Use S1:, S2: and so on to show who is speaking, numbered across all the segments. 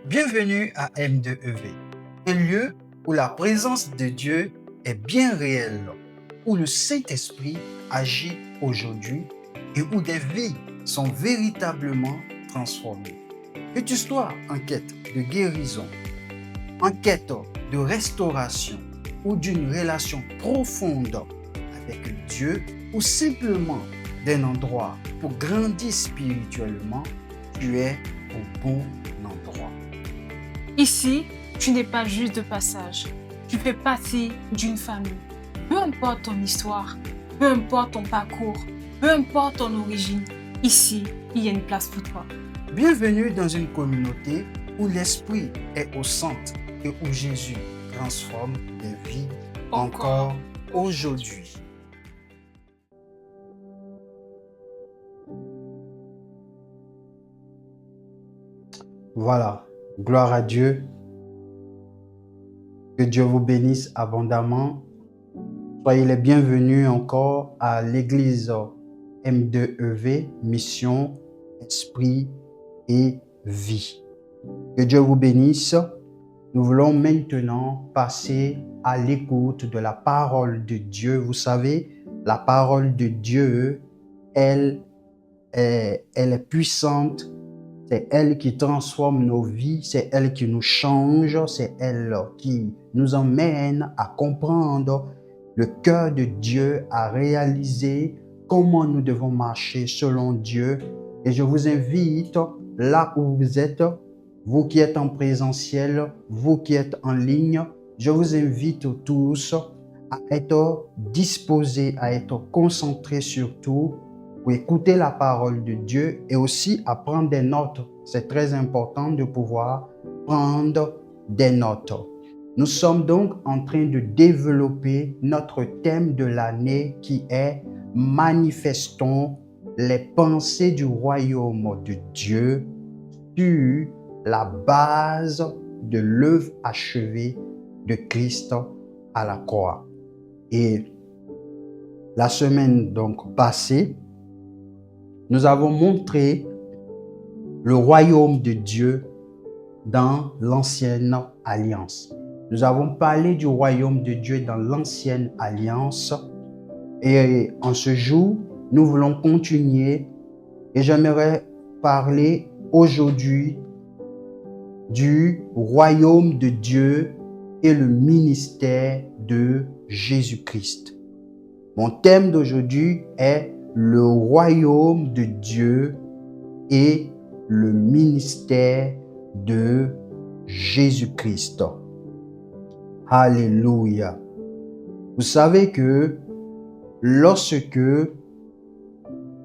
S1: Bienvenue à M2EV, un lieu où la présence de Dieu est bien réelle, où le Saint-Esprit agit aujourd'hui et où des vies sont véritablement transformées. Que tu sois en quête de guérison, en quête de restauration ou d'une relation profonde avec Dieu ou simplement d'un endroit pour grandir spirituellement, tu es au bon endroit.
S2: Ici, tu n'es pas juste de passage, tu fais partie d'une famille. Peu importe ton histoire, peu importe ton parcours, peu importe ton origine, ici, il y a une place pour toi.
S1: Bienvenue dans une communauté où l'Esprit est au centre et où Jésus transforme des vies encore aujourd'hui. Voilà, gloire à Dieu. Que Dieu vous bénisse abondamment. Soyez les bienvenus encore à l'église M2EV, Mission, Esprit et Vie. Que Dieu vous bénisse. Nous voulons maintenant passer à l'écoute de la parole de Dieu. Vous savez, la parole de Dieu, elle est puissante. C'est elle qui transforme nos vies, c'est elle qui nous change, c'est elle qui nous emmène à comprendre le cœur de Dieu, à réaliser comment nous devons marcher selon Dieu. Et je vous invite, là où vous êtes, vous qui êtes en présentiel, vous qui êtes en ligne, je vous invite tous à être disposés, à être concentrés surtout pour écouter la parole de Dieu et aussi à prendre des notes. C'est très important de pouvoir prendre des notes. Nous sommes donc en train de développer notre thème de l'année qui est « Manifestons les pensées du royaume de Dieu sur la base de l'œuvre achevée de Christ à la croix ». Et la semaine donc passée, nous avons montré le royaume de Dieu dans l'ancienne alliance. Nous avons parlé du royaume de Dieu dans l'ancienne alliance. Et en ce jour, nous voulons continuer et j'aimerais parler aujourd'hui du royaume de Dieu et le ministère de Jésus-Christ. Mon thème d'aujourd'hui est le royaume de Dieu et le ministère de Jésus-Christ. Alléluia. Vous savez que lorsque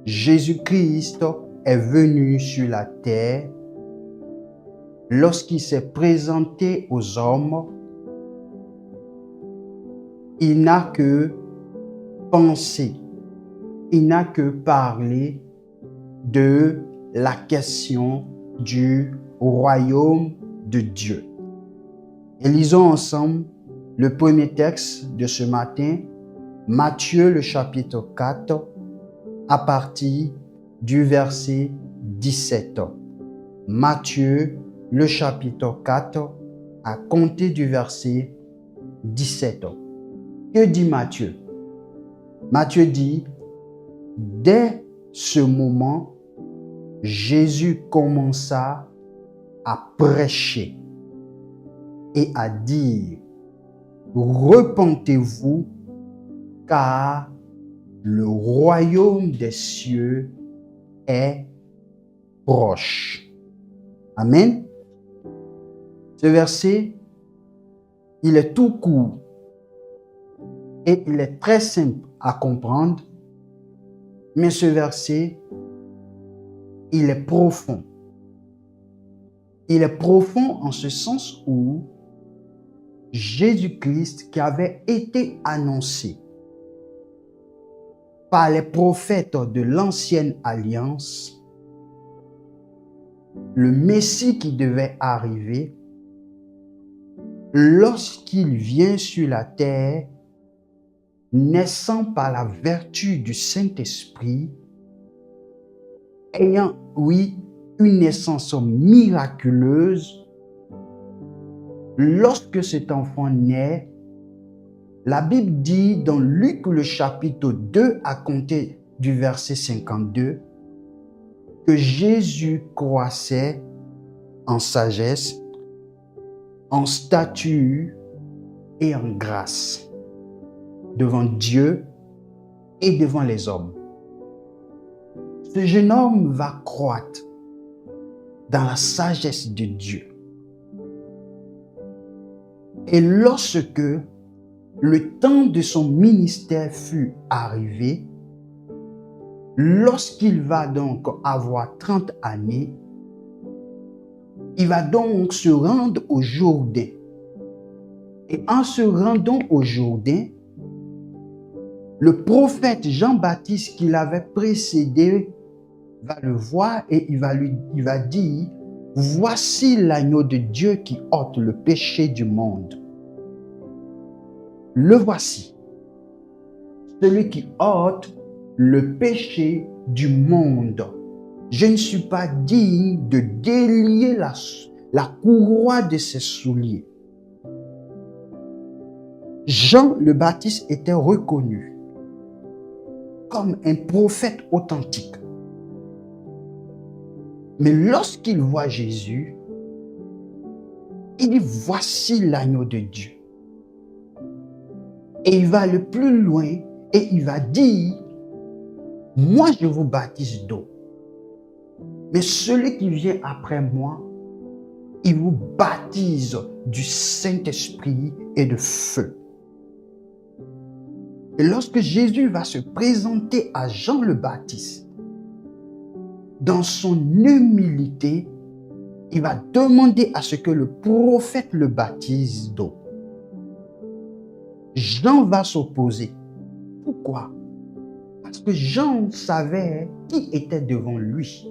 S1: Jésus-Christ est venu sur la terre, lorsqu'il s'est présenté aux hommes, il n'a que pensé, il n'a que parlé de la question du royaume de Dieu. Et lisons ensemble le premier texte de ce matin, Matthieu le chapitre 4, à partir du verset 17. Matthieu le chapitre 4, à compter du verset 17. Que dit Matthieu? Matthieu dit, dès ce moment, Jésus commença à prêcher et à dire, repentez-vous, car le royaume des cieux est proche. Amen. Ce verset, il est tout court et il est très simple à comprendre, mais ce verset, il est profond. Il est profond en ce sens où Jésus-Christ, qui avait été annoncé par les prophètes de l'ancienne alliance, le Messie qui devait arriver, lorsqu'il vient sur la terre, naissant par la vertu du Saint-Esprit, ayant, oui, une naissance miraculeuse, lorsque cet enfant naît, la Bible dit dans Luc le chapitre 2 à compter du verset 52 que Jésus croissait en sagesse, en stature et en grâce devant Dieu et devant les hommes. Ce jeune homme va croître dans la sagesse de Dieu. Et lorsque le temps de son ministère fut arrivé, lorsqu'il va donc avoir 30 années, il va donc se rendre au Jourdain. Et en se rendant au Jourdain, le prophète Jean-Baptiste qui l'avait précédé va le voir et il va dire, voici l'agneau de Dieu qui ôte le péché du monde. Le voici, celui qui ôte le péché du monde. Je ne suis pas digne de délier la courroie de ses souliers. Jean le Baptiste était reconnu comme un prophète authentique. Mais lorsqu'il voit Jésus, il dit, voici l'agneau de Dieu. Et il va le plus loin et il va dire, moi je vous baptise d'eau. Mais celui qui vient après moi, il vous baptise du Saint-Esprit et de feu. Et lorsque Jésus va se présenter à Jean le Baptiste, dans son humilité, il va demander à ce que le prophète le baptise d'eau. Jean va s'opposer. Pourquoi? Parce que Jean savait qui était devant lui.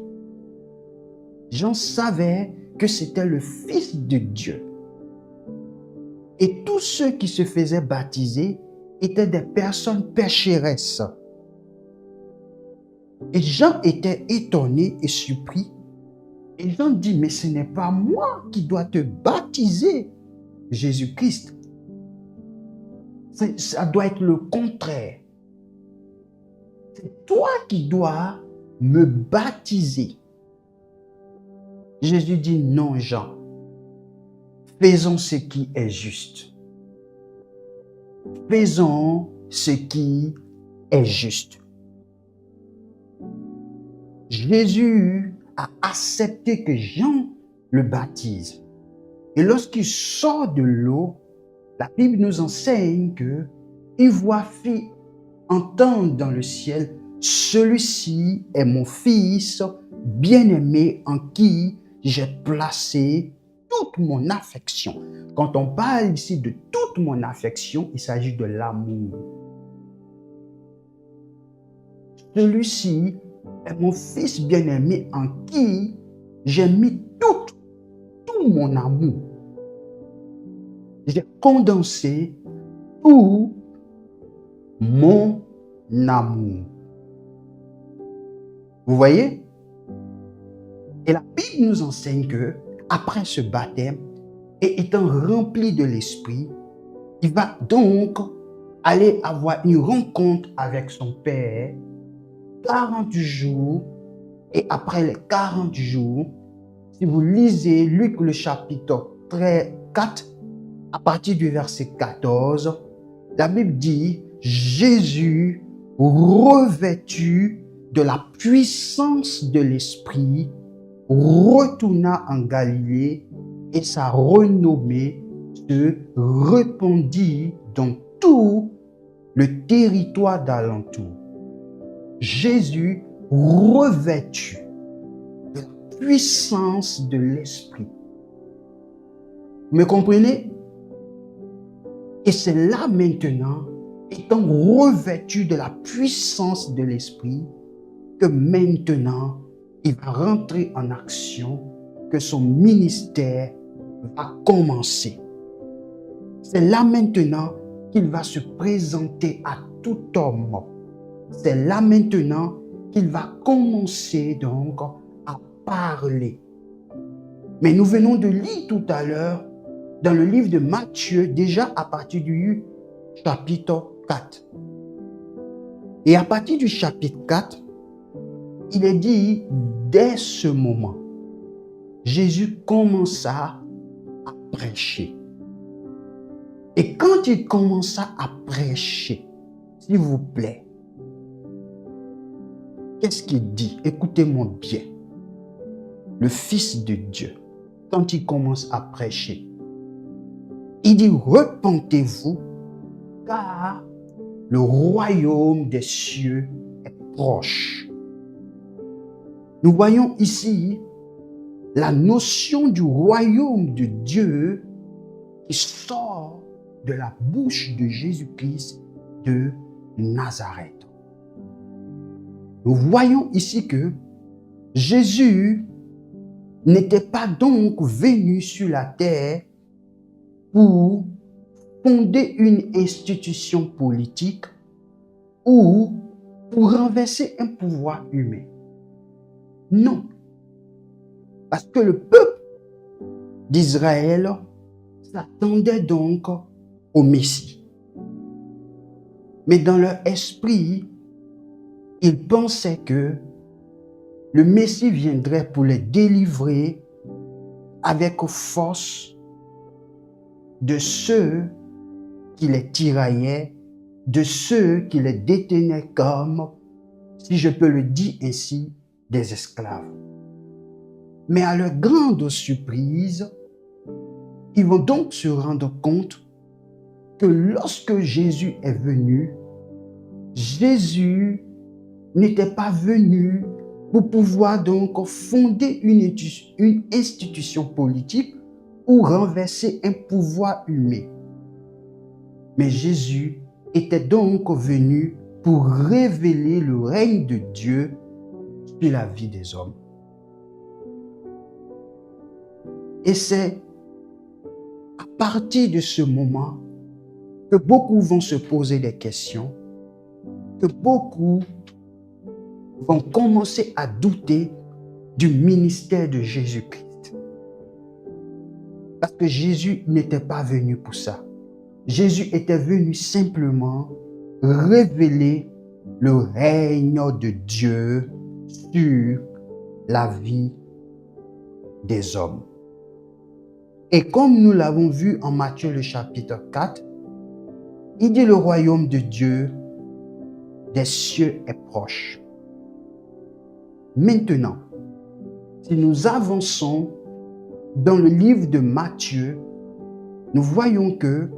S1: Jean savait que c'était le Fils de Dieu. Et tous ceux qui se faisaient baptiser étaient des personnes pécheresses. Et Jean était étonné et surpris. Et Jean dit, mais ce n'est pas moi qui dois te baptiser, Jésus-Christ. Ça doit être le contraire. C'est toi qui dois me baptiser. Jésus dit, non Jean, faisons ce qui est juste. Faisons ce qui est juste. Jésus a accepté que Jean le baptise. Et lorsqu'il sort de l'eau, la Bible nous enseigne qu'il voit entendre dans le ciel, celui-ci est mon fils bien-aimé en qui j'ai placé toute mon affection. Quand on parle ici de toute mon affection, il s'agit de l'amour. Celui-ci est mon fils bien-aimé en qui j'ai mis tout mon amour. J'ai condensé tout mon amour. Vous voyez? Et la Bible nous enseigne que après ce baptême, et étant rempli de l'Esprit, il va donc aller avoir une rencontre avec son Père 40 jours. Et après les 40 jours, si vous lisez Luc le chapitre 4, à partir du verset 14, la Bible dit, Jésus, revêtu de la puissance de l'Esprit, retourna en Galilée et sa renommée se répandit dans tout le territoire d'alentour. Jésus revêtu de la puissance de l'Esprit. Vous me comprenez? Et c'est là maintenant, étant revêtu de la puissance de l'Esprit, que maintenant, il va rentrer en action, que son ministère va commencer. C'est là maintenant qu'il va se présenter à tout homme. C'est là maintenant qu'il va commencer donc à parler. Mais nous venons de lire tout à l'heure dans le livre de Matthieu, déjà à partir du chapitre 4. Et à partir du chapitre 4, il est dit, dès ce moment, Jésus commença à prêcher. Et quand il commença à prêcher, s'il vous plaît, qu'est-ce qu'il dit? Écoutez-moi bien. Le Fils de Dieu, quand il commence à prêcher, il dit, repentez-vous, car le royaume des cieux est proche. Nous voyons ici la notion du royaume de Dieu qui sort de la bouche de Jésus-Christ de Nazareth. Nous voyons ici que Jésus n'était pas donc venu sur la terre pour fonder une institution politique ou pour renverser un pouvoir humain. Non. Parce que le peuple d'Israël s'attendait donc au Messie. Mais dans leur esprit, ils pensaient que le Messie viendrait pour les délivrer avec force de ceux qui les tiraillaient, de ceux qui les détenaient comme, si je peux le dire ainsi, des esclaves. Mais à leur grande surprise, ils vont donc se rendre compte que lorsque Jésus est venu, Jésus n'était pas venu pour pouvoir donc fonder une institution politique ou renverser un pouvoir humain. Mais Jésus était donc venu pour révéler le règne de Dieu sur la vie des hommes. Et c'est à partir de ce moment que beaucoup vont se poser des questions, que beaucoup vont commencer à douter du ministère de Jésus-Christ. Parce que Jésus n'était pas venu pour ça. Jésus était venu simplement révéler le règne de Dieu sur la vie des hommes. Et comme nous l'avons vu en Matthieu le chapitre 4, il dit le royaume de Dieu des cieux est proche. Maintenant, si nous avançons dans le livre de Matthieu, nous voyons que,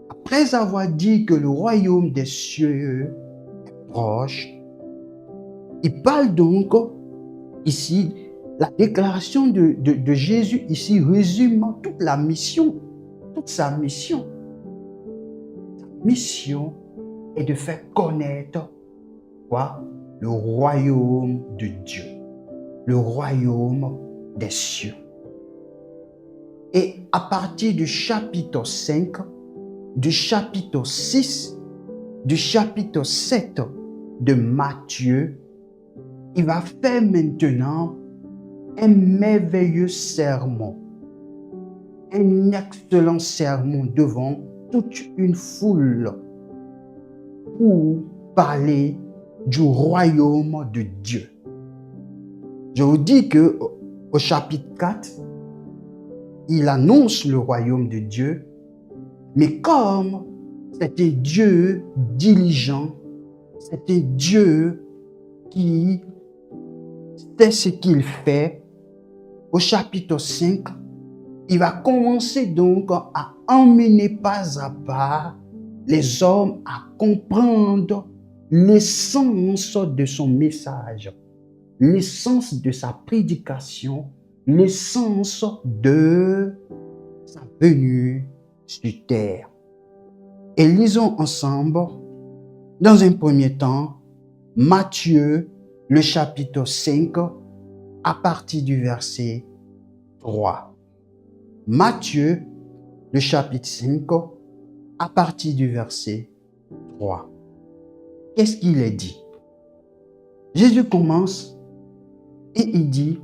S1: après avoir dit que le royaume des cieux est proche, il parle donc ici, la déclaration de Jésus ici résume toute la mission, toute sa mission. Sa mission est de faire connaître quoi? Le royaume de Dieu, le royaume des cieux. Et à partir du chapitre 5, du chapitre 6, du chapitre 7 de Matthieu, il va faire maintenant un merveilleux sermon, un excellent sermon devant toute une foule pour parler du royaume de Dieu. Je vous dis que au chapitre 4, il annonce le royaume de Dieu, mais comme c'est un Dieu diligent, c'est un Dieu qui sait ce qu'il fait, au chapitre 5, il va commencer donc à emmener pas à pas les hommes à comprendre l'essence de son message, l'essence de sa prédication, l'essence de sa venue sur terre. Et lisons ensemble, dans un premier temps, Matthieu, le chapitre 5, à partir du verset 3. Matthieu, le chapitre 5, à partir du verset 3. Qu'est-ce qu'il est dit? Jésus commence et il dit,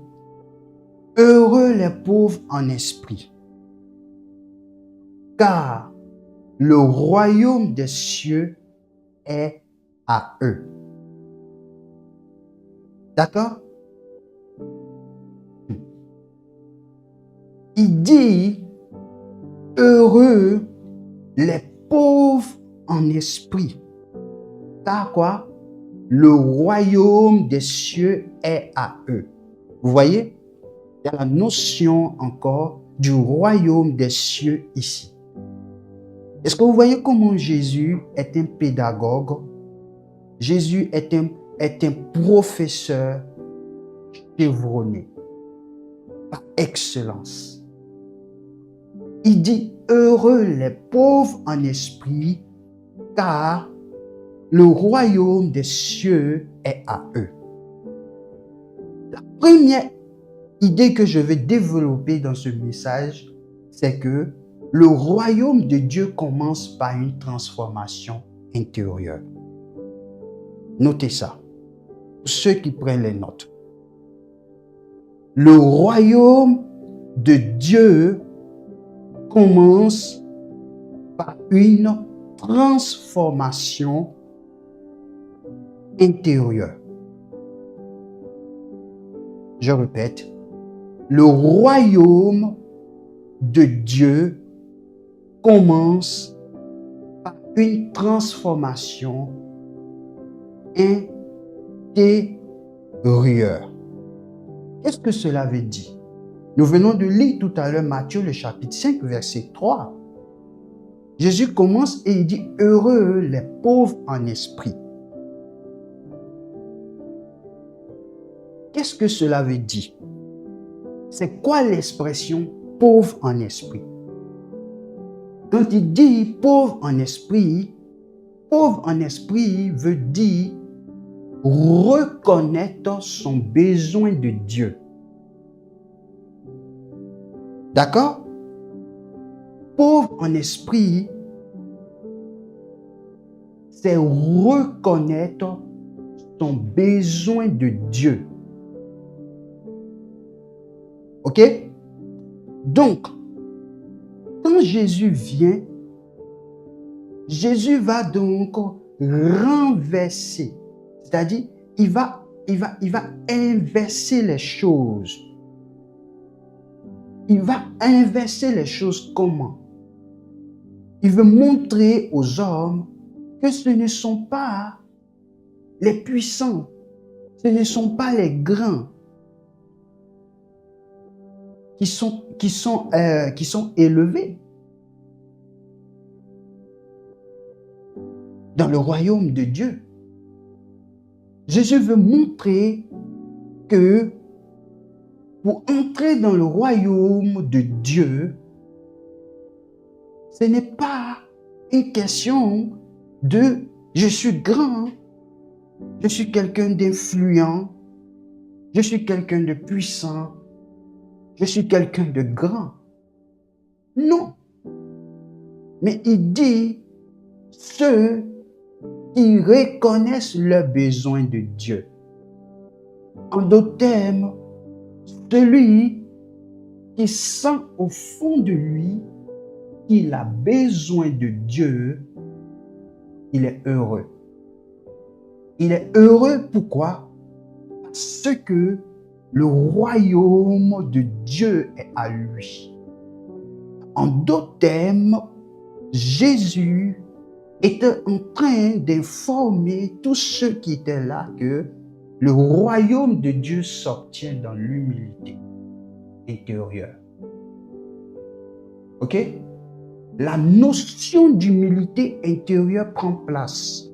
S1: « Heureux les pauvres en esprit, car le royaume des cieux est à eux. D'accord? Il dit, heureux les pauvres en esprit. Car quoi? Le royaume des cieux est à eux. Vous voyez? Il y a la notion encore du royaume des cieux ici. Est-ce que vous voyez comment Jésus est un pédagogue? Jésus est un professeur chevronné par excellence. Il dit, heureux les pauvres en esprit, car le royaume des cieux est à eux. La première idée que je vais développer dans ce message, c'est que le royaume de Dieu commence par une transformation intérieure. Notez ça, pour ceux qui prennent les notes. Le royaume de Dieu commence par une transformation intérieure. Je répète, le royaume de Dieu commence par une transformation intérieure. Qu'est-ce que cela veut dire? Nous venons de lire tout à l'heure Matthieu le chapitre 5 verset 3. Jésus commence et il dit « Heureux les pauvres en esprit ». Qu'est-ce que cela veut dire? C'est quoi l'expression « pauvre en esprit » ? Quand il dit « pauvre en esprit » veut dire reconnaître son besoin de Dieu. D'accord? Pauvre en esprit, c'est reconnaître son besoin de Dieu. Ok? Donc, quand Jésus vient, Jésus va donc renverser, c'est-à-dire il va inverser les choses. Il va inverser les choses comment? Il veut montrer aux hommes que ce ne sont pas les puissants, ce ne sont pas les grands qui sont élevés dans le royaume de Dieu. Jésus veut montrer que pour entrer dans le royaume de Dieu, ce n'est pas une question de « je suis grand, je suis quelqu'un d'influent, je suis quelqu'un de puissant, je suis quelqu'un de grand ». Non. Mais il dit « ceux qui reconnaissent leurs besoins de Dieu ». En d'autres termes, celui qui sent au fond de lui qu'il a besoin de Dieu, il est heureux. Il est heureux pourquoi? Parce que le royaume de Dieu est à lui. En d'autres termes, Jésus était en train d'informer tous ceux qui étaient là que le royaume de Dieu s'obtient dans l'humilité intérieure. Ok? La notion d'humilité intérieure prend place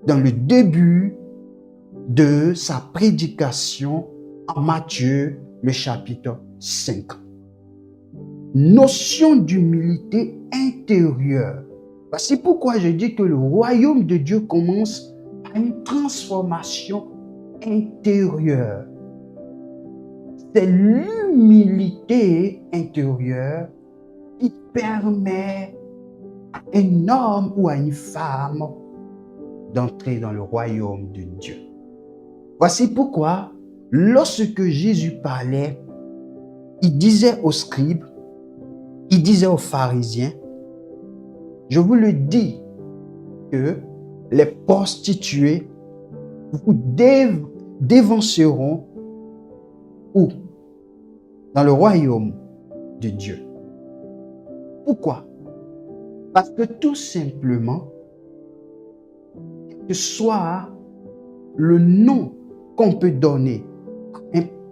S1: dans le début de sa prédication en Matthieu, le chapitre 5. Notion d'humilité intérieure. Voici pourquoi je dis que le royaume de Dieu commence par une transformation intérieure. C'est l'humilité intérieure qui permet à un homme ou à une femme d'entrer dans le royaume de Dieu. Voici pourquoi, lorsque Jésus parlait, il disait aux scribes, il disait aux pharisiens, je vous le dis que les prostituées vous dévanceront où? Dans le royaume de Dieu. Pourquoi? Parce que tout simplement, que soit le nom qu'on peut donner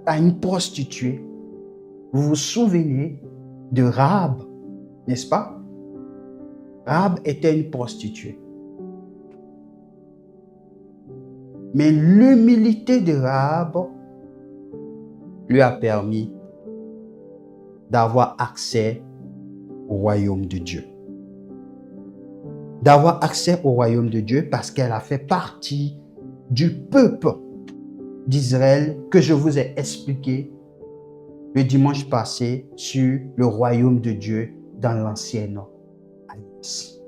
S1: à une prostituée, vous vous souvenez de Rahab, n'est-ce pas? Rahab était une prostituée. Mais l'humilité de Rahab lui a permis d'avoir accès au royaume de Dieu. D'avoir accès au royaume de Dieu parce qu'elle a fait partie du peuple d'Israël que je vous ai expliqué le dimanche passé sur le royaume de Dieu dans l'ancienne alliance.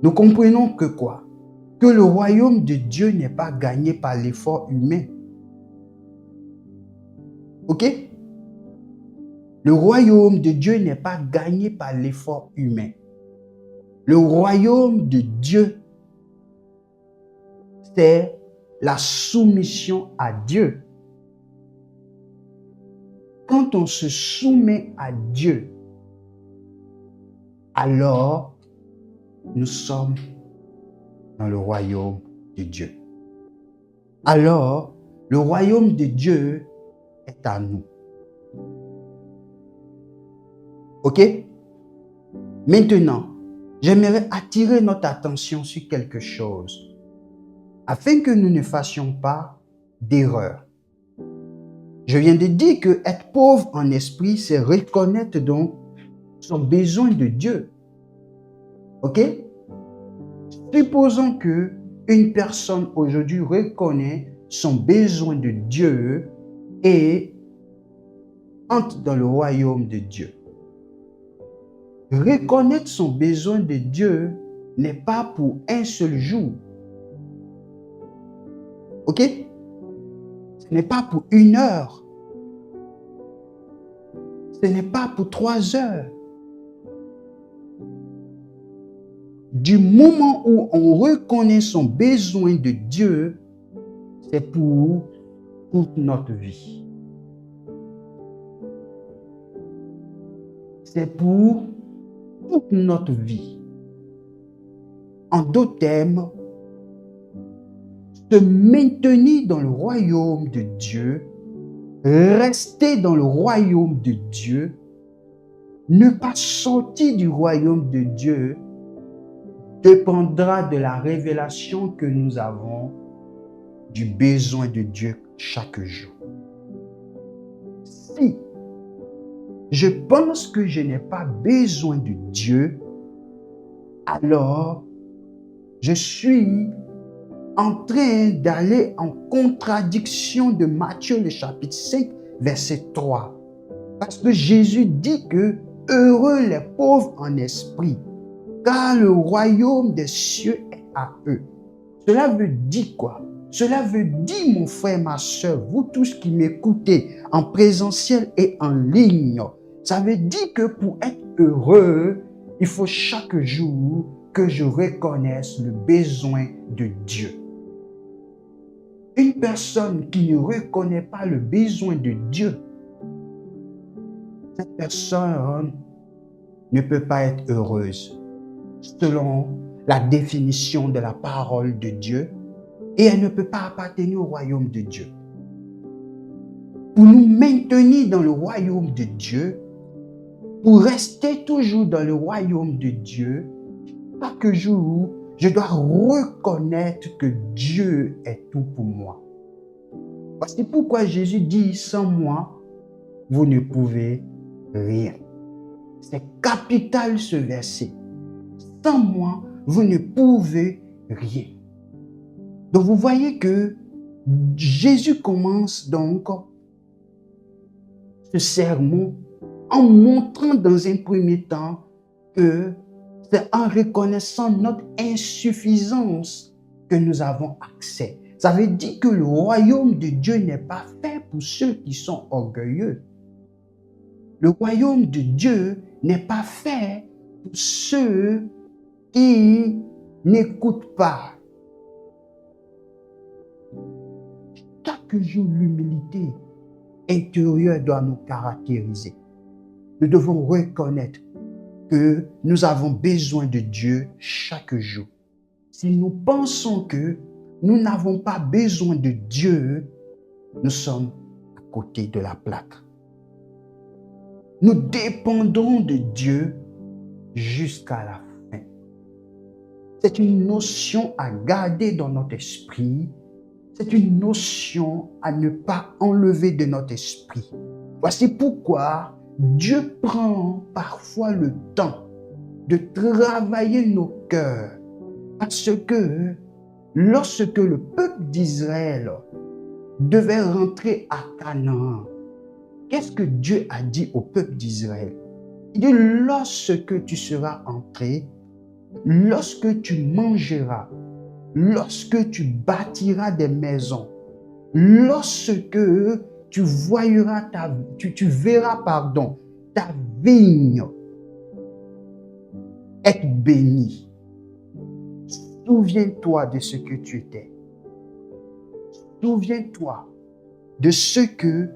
S1: Nous comprenons que quoi? Que le royaume de Dieu n'est pas gagné par l'effort humain. Ok? Le royaume de Dieu n'est pas gagné par l'effort humain. Le royaume de Dieu, c'est la soumission à Dieu. Quand on se soumet à Dieu, alors nous sommes dans le royaume de Dieu. Alors, le royaume de Dieu est à nous. Ok? Maintenant, j'aimerais attirer notre attention sur quelque chose, afin que nous ne fassions pas d'erreur. Je viens de dire que être pauvre en esprit, c'est reconnaître donc son besoin de Dieu. Ok? Supposons que une personne aujourd'hui reconnaît son besoin de Dieu et entre dans le royaume de Dieu. Reconnaître son besoin de Dieu n'est pas pour un seul jour. Ok? Ce n'est pas pour 1 heure. Ce n'est pas pour 3 heures. Du moment où on reconnaît son besoin de Dieu, c'est pour toute notre vie. C'est pour toute notre vie. En d'autres termes, se maintenir dans le royaume de Dieu, rester dans le royaume de Dieu, ne pas sortir du royaume de Dieu, dépendra de la révélation que nous avons du besoin de Dieu chaque jour. Si je pense que je n'ai pas besoin de Dieu, alors je suis en train d'aller en contradiction de Matthieu le chapitre 5, verset 3. Parce que Jésus dit que heureux les pauvres en esprit, car le royaume des cieux est à eux. Cela veut dire quoi? Cela veut dire, mon frère, ma soeur, vous tous qui m'écoutez en présentiel et en ligne, ça veut dire que pour être heureux, il faut chaque jour que je reconnaisse le besoin de Dieu. Une personne qui ne reconnaît pas le besoin de Dieu, cette personne ne peut pas être heureuse selon la définition de la parole de Dieu et elle ne peut pas appartenir au royaume de Dieu. Pour nous maintenir dans le royaume de Dieu, pour rester toujours dans le royaume de Dieu, chaque jour, je dois reconnaître que Dieu est tout pour moi. C'est pourquoi Jésus dit, sans moi, vous ne pouvez rien. C'est capital ce verset. Sans moi, vous ne pouvez rien. Donc vous voyez que Jésus commence donc ce sermon en montrant dans un premier temps que c'est en reconnaissant notre insuffisance que nous avons accès. Ça veut dire que le royaume de Dieu n'est pas fait pour ceux qui sont orgueilleux. Le royaume de Dieu n'est pas fait pour ceux qui n'écoutent pas. Chaque jour, l'humilité intérieure doit nous caractériser. Nous devons reconnaître que nous avons besoin de Dieu chaque jour. Si nous pensons que nous n'avons pas besoin de Dieu, nous sommes à côté de la plaque. Nous dépendons de Dieu jusqu'à la fin. C'est une notion à garder dans notre esprit. C'est une notion à ne pas enlever de notre esprit. Voici pourquoi Dieu prend parfois le temps de travailler nos cœurs. Parce que lorsque le peuple d'Israël devait rentrer à Canaan, qu'est-ce que Dieu a dit au peuple d'Israël? Il dit, lorsque tu seras entré, lorsque tu mangeras, lorsque tu bâtiras des maisons, lorsque tu verras ta vigne être bénie, souviens-toi de ce que tu étais. Souviens-toi de ce que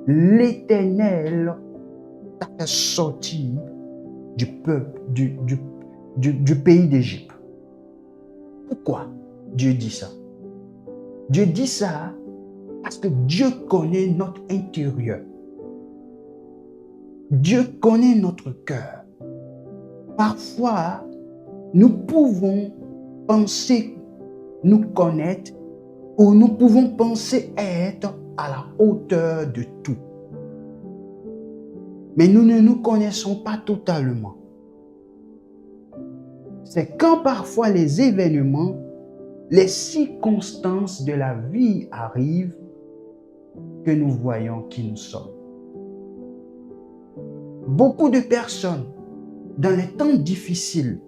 S1: l'Éternel t'a fait sortir du peuple, du pays d'Égypte. Pourquoi Dieu dit ça? Dieu dit ça parce que Dieu connaît notre intérieur. Dieu connaît notre cœur. Parfois, nous pouvons penser nous connaître ou nous pouvons penser être à la hauteur de tout. Mais nous ne nous connaissons pas totalement. C'est quand parfois les événements, les circonstances de la vie arrivent que nous voyons qui nous sommes. Beaucoup de personnes, dans les temps difficiles,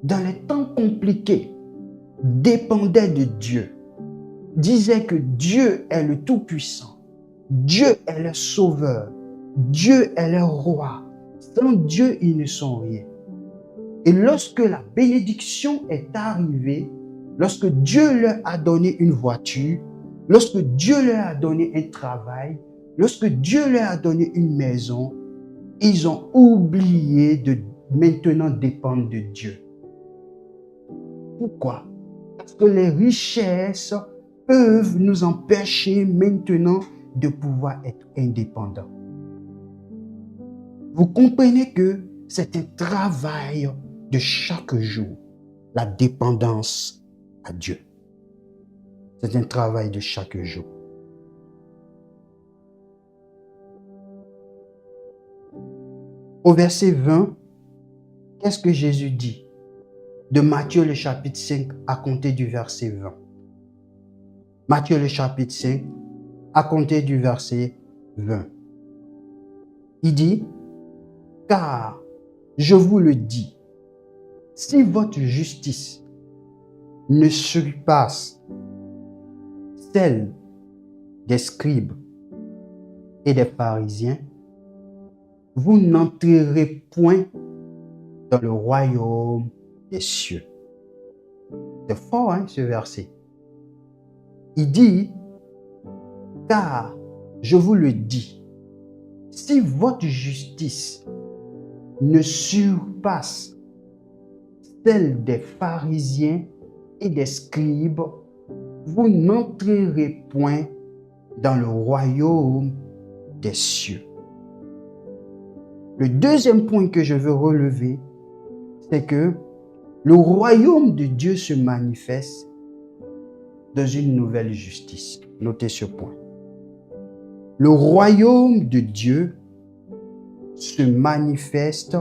S1: dans les temps compliqués, dépendaient de Dieu, disaient que Dieu est le Tout-Puissant, Dieu est le Sauveur, Dieu est le Roi. Sans Dieu, ils ne sont rien. Et lorsque la bénédiction est arrivée, lorsque Dieu leur a donné une voiture, lorsque Dieu leur a donné un travail, lorsque Dieu leur a donné une maison, ils ont oublié de maintenant dépendre de Dieu. Pourquoi? Parce que les richesses peuvent nous empêcher maintenant de pouvoir être indépendants. Vous comprenez que c'est un travail de chaque jour, la dépendance à Dieu. C'est un travail de chaque jour. Au verset 20, qu'est-ce que Jésus dit? De Matthieu le chapitre 5 à compter du verset 20. Matthieu le chapitre 5 à compter du verset 20. Il dit, car je vous le dis, si votre justice ne surpasse celle des scribes et des pharisiens, vous n'entrerez point dans le royaume des cieux. C'est fort, hein, ce verset. Il dit, car je vous le dis, si votre justice ne surpasse celle des pharisiens et des scribes, vous n'entrerez point dans le royaume des cieux. Le deuxième point que je veux relever, c'est que le royaume de Dieu se manifeste dans une nouvelle justice. Notez ce point. Le royaume de Dieu se manifeste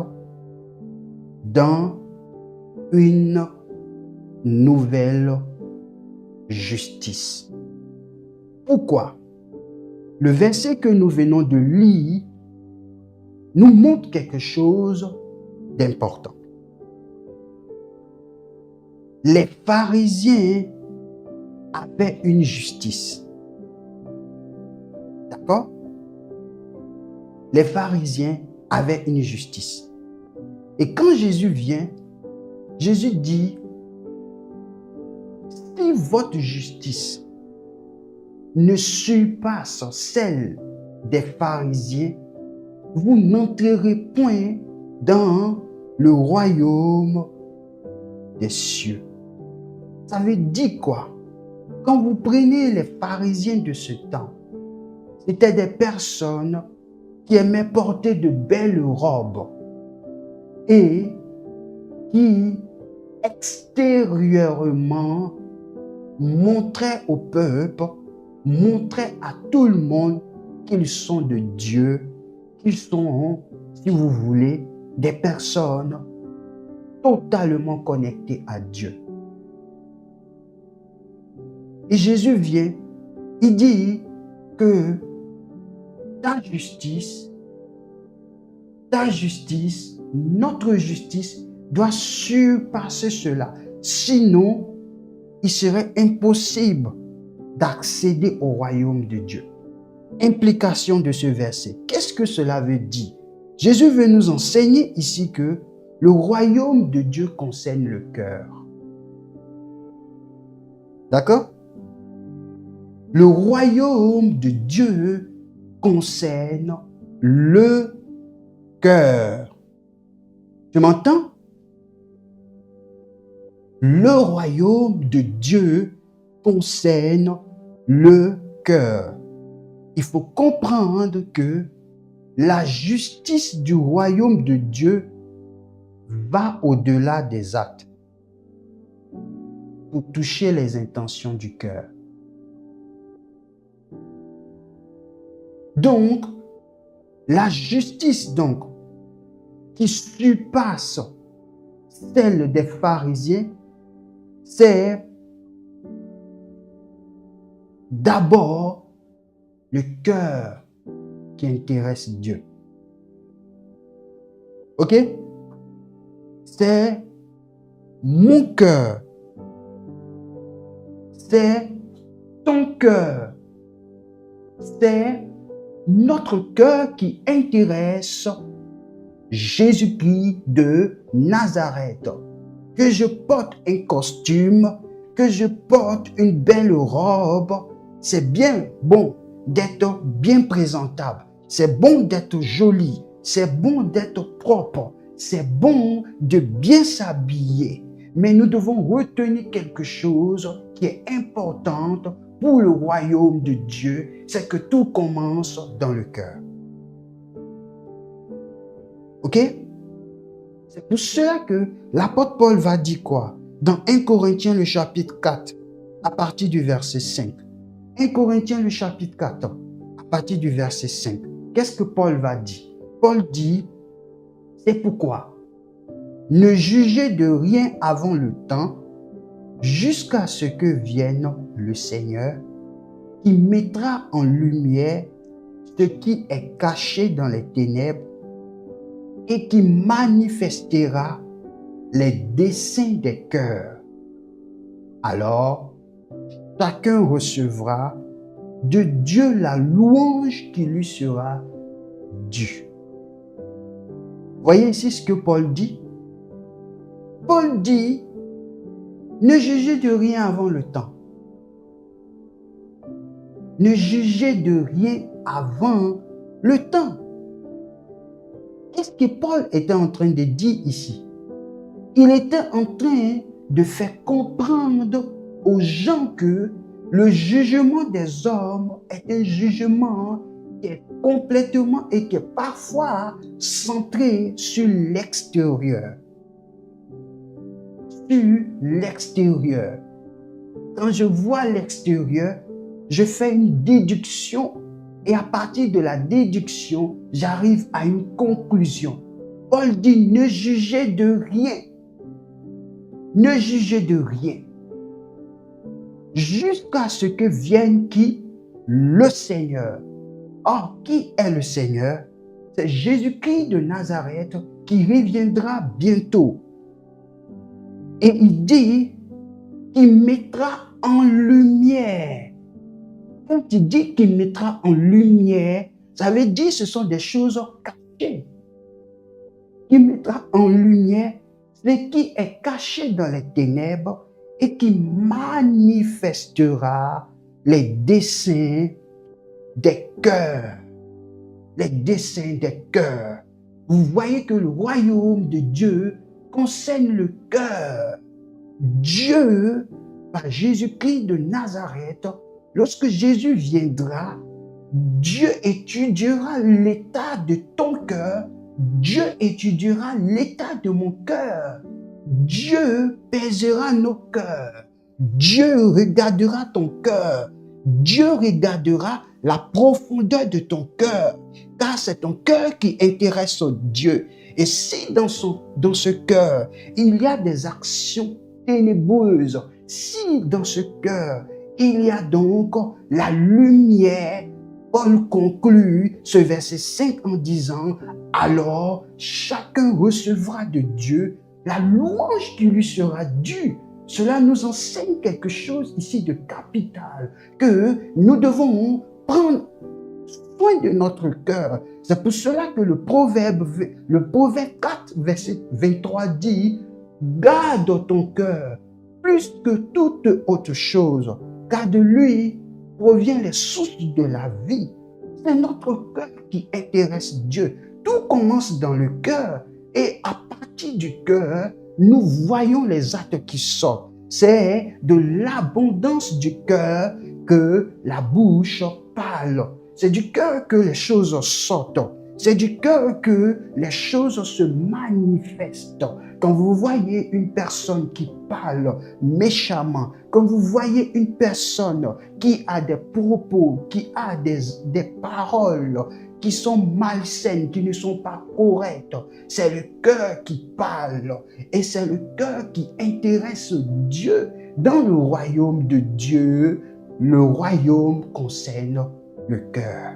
S1: dans une nouvelle justice. Pourquoi? Le verset que nous venons de lire nous montre quelque chose d'important. Les pharisiens avaient une justice. D'accord? les pharisiens avaient une justice. Et quand Jésus vient, Jésus dit, si votre justice ne surpasse celle des pharisiens, vous n'entrerez point dans le royaume des cieux. Ça veut dire quoi? Quand vous prenez les pharisiens de ce temps, c'était des personnes qui aimaient porter de belles robes et qui extérieurement montraient au peuple, montraient à tout le monde qu'ils sont de Dieu, qu'ils sont, si vous voulez, des personnes totalement connectées à Dieu. Et Jésus vient, il dit que ta justice, notre justice doit surpasser cela. Sinon, il serait impossible d'accéder au royaume de Dieu. Implication de ce verset. Qu'est-ce que cela veut dire? Jésus veut nous enseigner ici que le royaume de Dieu concerne le cœur. D'accord? Le royaume de Dieu concerne le cœur. Tu m'entends? Le royaume de Dieu concerne le cœur. Il faut comprendre que la justice du royaume de Dieu va au-delà des actes pour toucher les intentions du cœur. Donc, la justice qui surpasse celle des pharisiens, c'est d'abord le cœur qui intéresse Dieu. Ok? C'est mon cœur. C'est ton cœur. C'est notre cœur qui intéresse Jésus-Christ de Nazareth. Que je porte un costume, que je porte une belle robe, c'est bien bon d'être bien présentable. C'est bon d'être joli. C'est bon d'être propre. C'est bon de bien s'habiller. Mais nous devons retenir quelque chose qui est important pour le royaume de Dieu, c'est que tout commence dans le cœur. Ok? C'est pour cela que l'apôtre Paul va dire quoi? Dans 1 Corinthiens le chapitre 4, à partir du verset 5. 1 Corinthiens le chapitre 4, à partir du verset 5. Qu'est-ce que Paul va dire? Paul dit, c'est pourquoi ne jugez de rien avant le temps, jusqu'à ce que vienne le Seigneur, qui mettra en lumière ce qui est caché dans les ténèbres et qui manifestera les desseins des cœurs. Alors, chacun recevra de Dieu la louange qui lui sera due. Voyez ici ce que Paul dit. Paul dit, ne jugez de rien avant le temps. Ne jugez de rien avant le temps. Qu'est-ce que Paul était en train de dire ici? Il était en train de faire comprendre aux gens que le jugement des hommes est un jugement qui est complètement et qui est parfois centré sur l'extérieur. Sur l'extérieur. Quand je vois l'extérieur, je fais une déduction et à partir de la déduction, j'arrive à une conclusion. Paul dit, ne jugez de rien. Ne jugez de rien. Jusqu'à ce que vienne qui? Le Seigneur. Or, qui est le Seigneur? C'est Jésus-Christ de Nazareth qui reviendra bientôt. Et il dit qu'il mettra en lumière. Quand il dit qu'il mettra en lumière, Ça veut dire que ce sont des choses cachées qui mettra en lumière ce qui est caché dans les ténèbres et qui manifestera les desseins des cœurs. Les desseins des cœurs. Vous voyez que le royaume de Dieu concerne le cœur. Dieu, par Jésus-Christ de Nazareth, lorsque Jésus viendra, Dieu étudiera l'état de ton cœur. Dieu étudiera l'état de mon cœur. Dieu pèsera nos cœurs. Dieu regardera ton cœur. Dieu regardera la profondeur de ton cœur, car c'est ton cœur qui intéresse Dieu. Et si dans ce cœur, il y a des actions ténébreuses, si dans ce cœur, il y a donc la lumière, Paul conclut ce verset 5 en disant, alors chacun recevra de Dieu la louange qui lui sera due. Cela nous enseigne quelque chose ici de capital, que nous devons prendre soin de notre cœur. C'est pour cela que le proverbe 4, verset 23 dit, garde ton cœur plus que toute autre chose, car de lui provient les sources de la vie. C'est notre cœur qui intéresse Dieu. Tout commence dans le cœur et à partir du cœur, nous voyons les actes qui sortent. C'est de l'abondance du cœur que la bouche parle. C'est du cœur que les choses sortent. C'est du cœur que les choses se manifestent. Quand vous voyez une personne qui parle méchamment, quand vous voyez une personne qui a des propos, qui a des paroles qui sont malsaines, qui ne sont pas correctes, c'est le cœur qui parle et c'est le cœur qui intéresse Dieu. Dans le royaume de Dieu, le royaume concerne le cœur.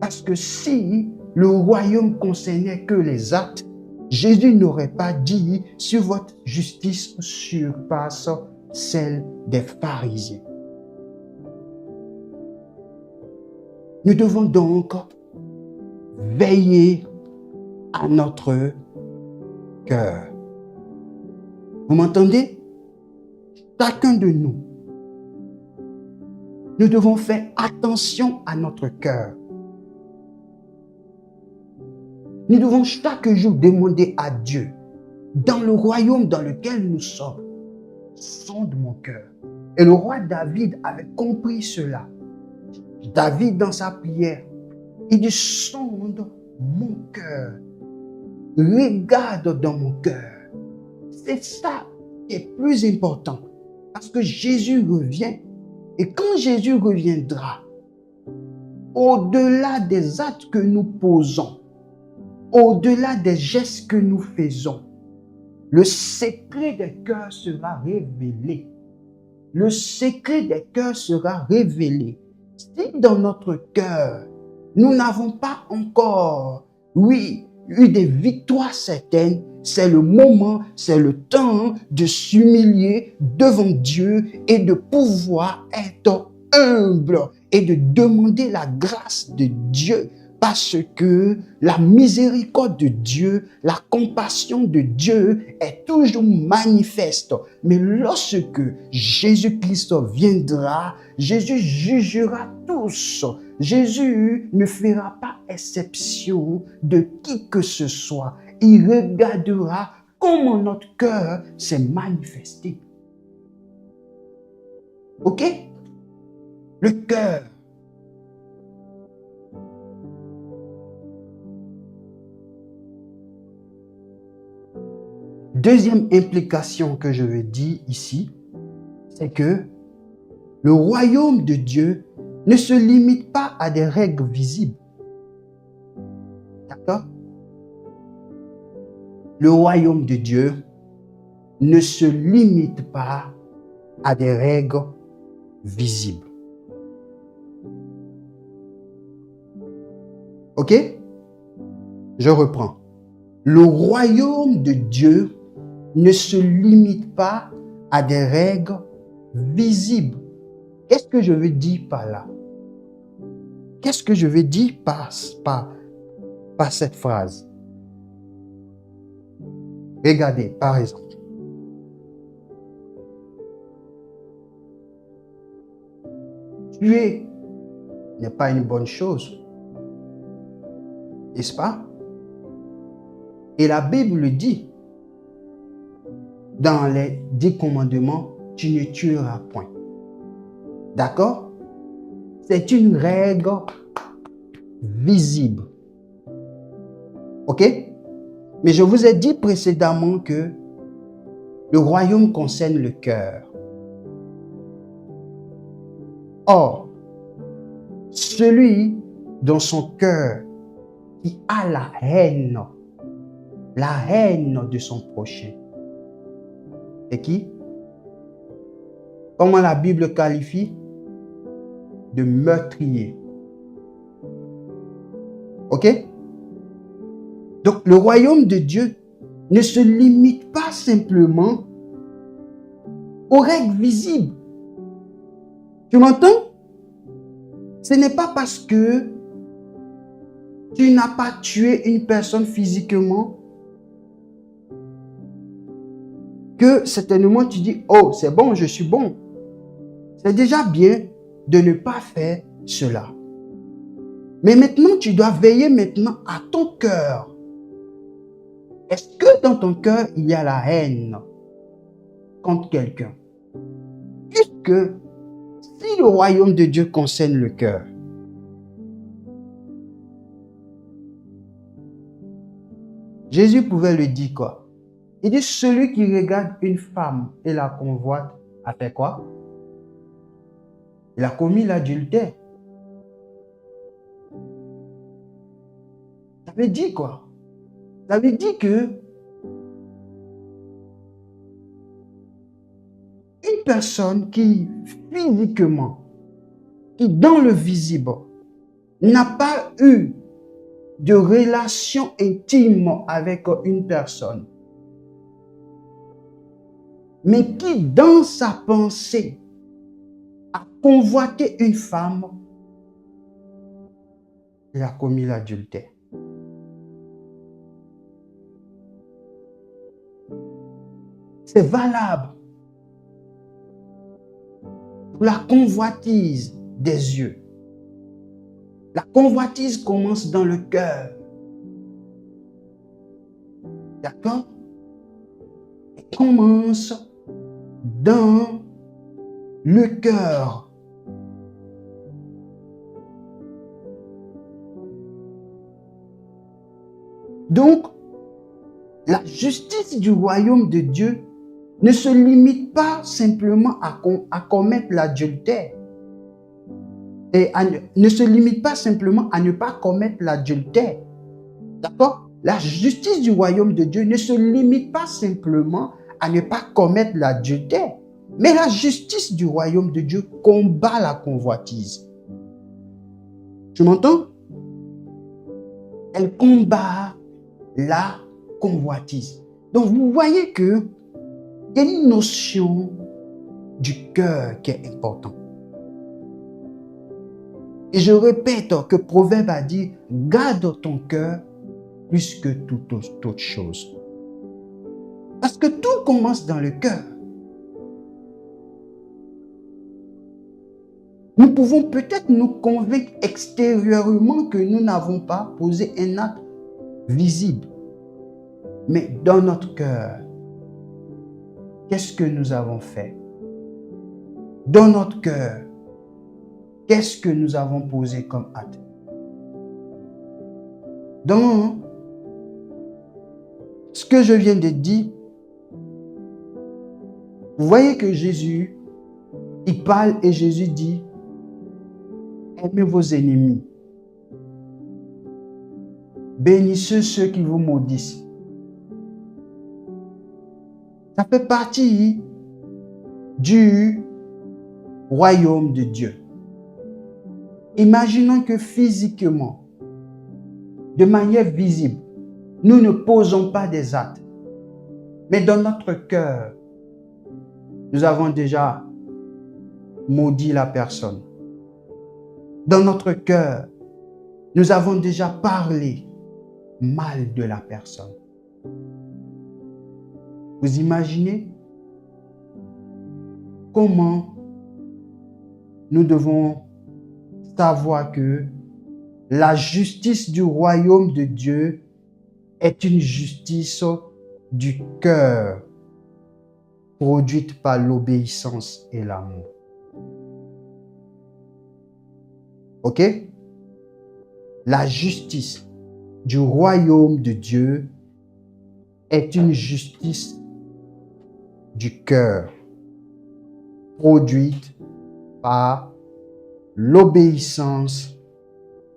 S1: Parce que si le royaume concernait que les actes, Jésus n'aurait pas dit « si votre justice surpasse celle des pharisiens ». Nous devons donc veiller à notre cœur. Vous m'entendez? Chacun de nous, nous devons faire attention à notre cœur. Nous devons chaque jour demander à Dieu, dans le royaume dans lequel nous sommes, sonde mon cœur. Et le roi David avait compris cela. David, dans sa prière, il dit, sonde mon cœur, regarde dans mon cœur. C'est ça qui est plus important, parce que Jésus revient. Et quand Jésus reviendra, au-delà des actes que nous posons, au-delà des gestes que nous faisons, le secret des cœurs sera révélé. Le secret des cœurs sera révélé. Si dans notre cœur, nous n'avons pas encore, eu des victoires certaines, c'est le moment, c'est le temps de s'humilier devant Dieu et de pouvoir être humble et de demander la grâce de Dieu. Parce que la miséricorde de Dieu, la compassion de Dieu est toujours manifeste. Mais lorsque Jésus-Christ viendra, Jésus jugera tous. Jésus ne fera pas exception de qui que ce soit. Il regardera comment notre cœur s'est manifesté. Ok? Le cœur. Deuxième implication que je veux dire ici, c'est que le royaume de Dieu ne se limite pas à des règles visibles. D'accord? Le royaume de Dieu ne se limite pas à des règles visibles. Ok? Je reprends. Le royaume de Dieu ne se limite pas à des règles visibles. Qu'est-ce que je veux dire par là? Qu'est-ce que je veux dire par cette phrase? Regardez, par exemple. Tuer n'est pas une bonne chose, n'est-ce pas? Et la Bible dit, dans les 10 commandements, tu ne tueras point. D'accord? C'est une règle visible. Ok? Mais je vous ai dit précédemment que le royaume concerne le cœur. Or, celui dans son cœur qui a la haine de son prochain, c'est qui? Comment la Bible qualifie? De meurtrier. Ok? Donc, le royaume de Dieu ne se limite pas simplement aux règles visibles. Tu m'entends? Ce n'est pas parce que tu n'as pas tué une personne physiquement que certainement tu dis, oh, c'est bon, je suis bon. C'est déjà bien de ne pas faire cela. Mais maintenant, tu dois veiller maintenant à ton cœur. Est-ce que dans ton cœur, il y a la haine contre quelqu'un? Puisque si le royaume de Dieu concerne le cœur, Jésus pouvait le dire quoi? Il dit, celui qui regarde une femme et la convoite a fait quoi? Il a commis l'adultère. Ça veut dire quoi? Ça veut dire que une personne qui physiquement, qui dans le visible, n'a pas eu de relation intime avec une personne, mais qui dans sa pensée a convoité une femme, il a commis l'adultère. C'est valable pour la convoitise des yeux. La convoitise commence dans le cœur. D'accord? Elle commence dans le cœur. Donc, la justice du royaume de Dieu ne se limite pas simplement à commettre l'adultère. Et ne se limite pas simplement à ne pas commettre l'adultère. D'accord? La justice du royaume de Dieu ne se limite pas simplement à ne pas commettre l'adultère. Mais la justice du royaume de Dieu combat la convoitise. Tu m'entends? Elle combat la convoitise. Donc vous voyez que il y a une notion du cœur qui est importante. Et je répète que Proverbe a dit, garde ton cœur plus que toute autre chose. Parce que tout commence dans le cœur. Nous pouvons peut-être nous convaincre extérieurement que nous n'avons pas posé un acte visible. Mais dans notre cœur, qu'est-ce que nous avons fait? Dans notre cœur, qu'est-ce que nous avons posé comme acte? Dans ce que je viens de dire, vous voyez que Jésus, il parle et Jésus dit, aimez vos ennemis. Bénissez ceux qui vous maudissent. Ça fait partie du royaume de Dieu. Imaginons que physiquement, de manière visible, nous ne posons pas des actes. Mais dans notre cœur, nous avons déjà maudit la personne. dans notre cœur, nous avons déjà parlé mal de la personne. Vous imaginez comment nous devons savoir que la justice du royaume de Dieu est une justice du cœur, produite par l'obéissance et l'amour. Ok? La justice du royaume de Dieu est une justice du cœur, produite par l'obéissance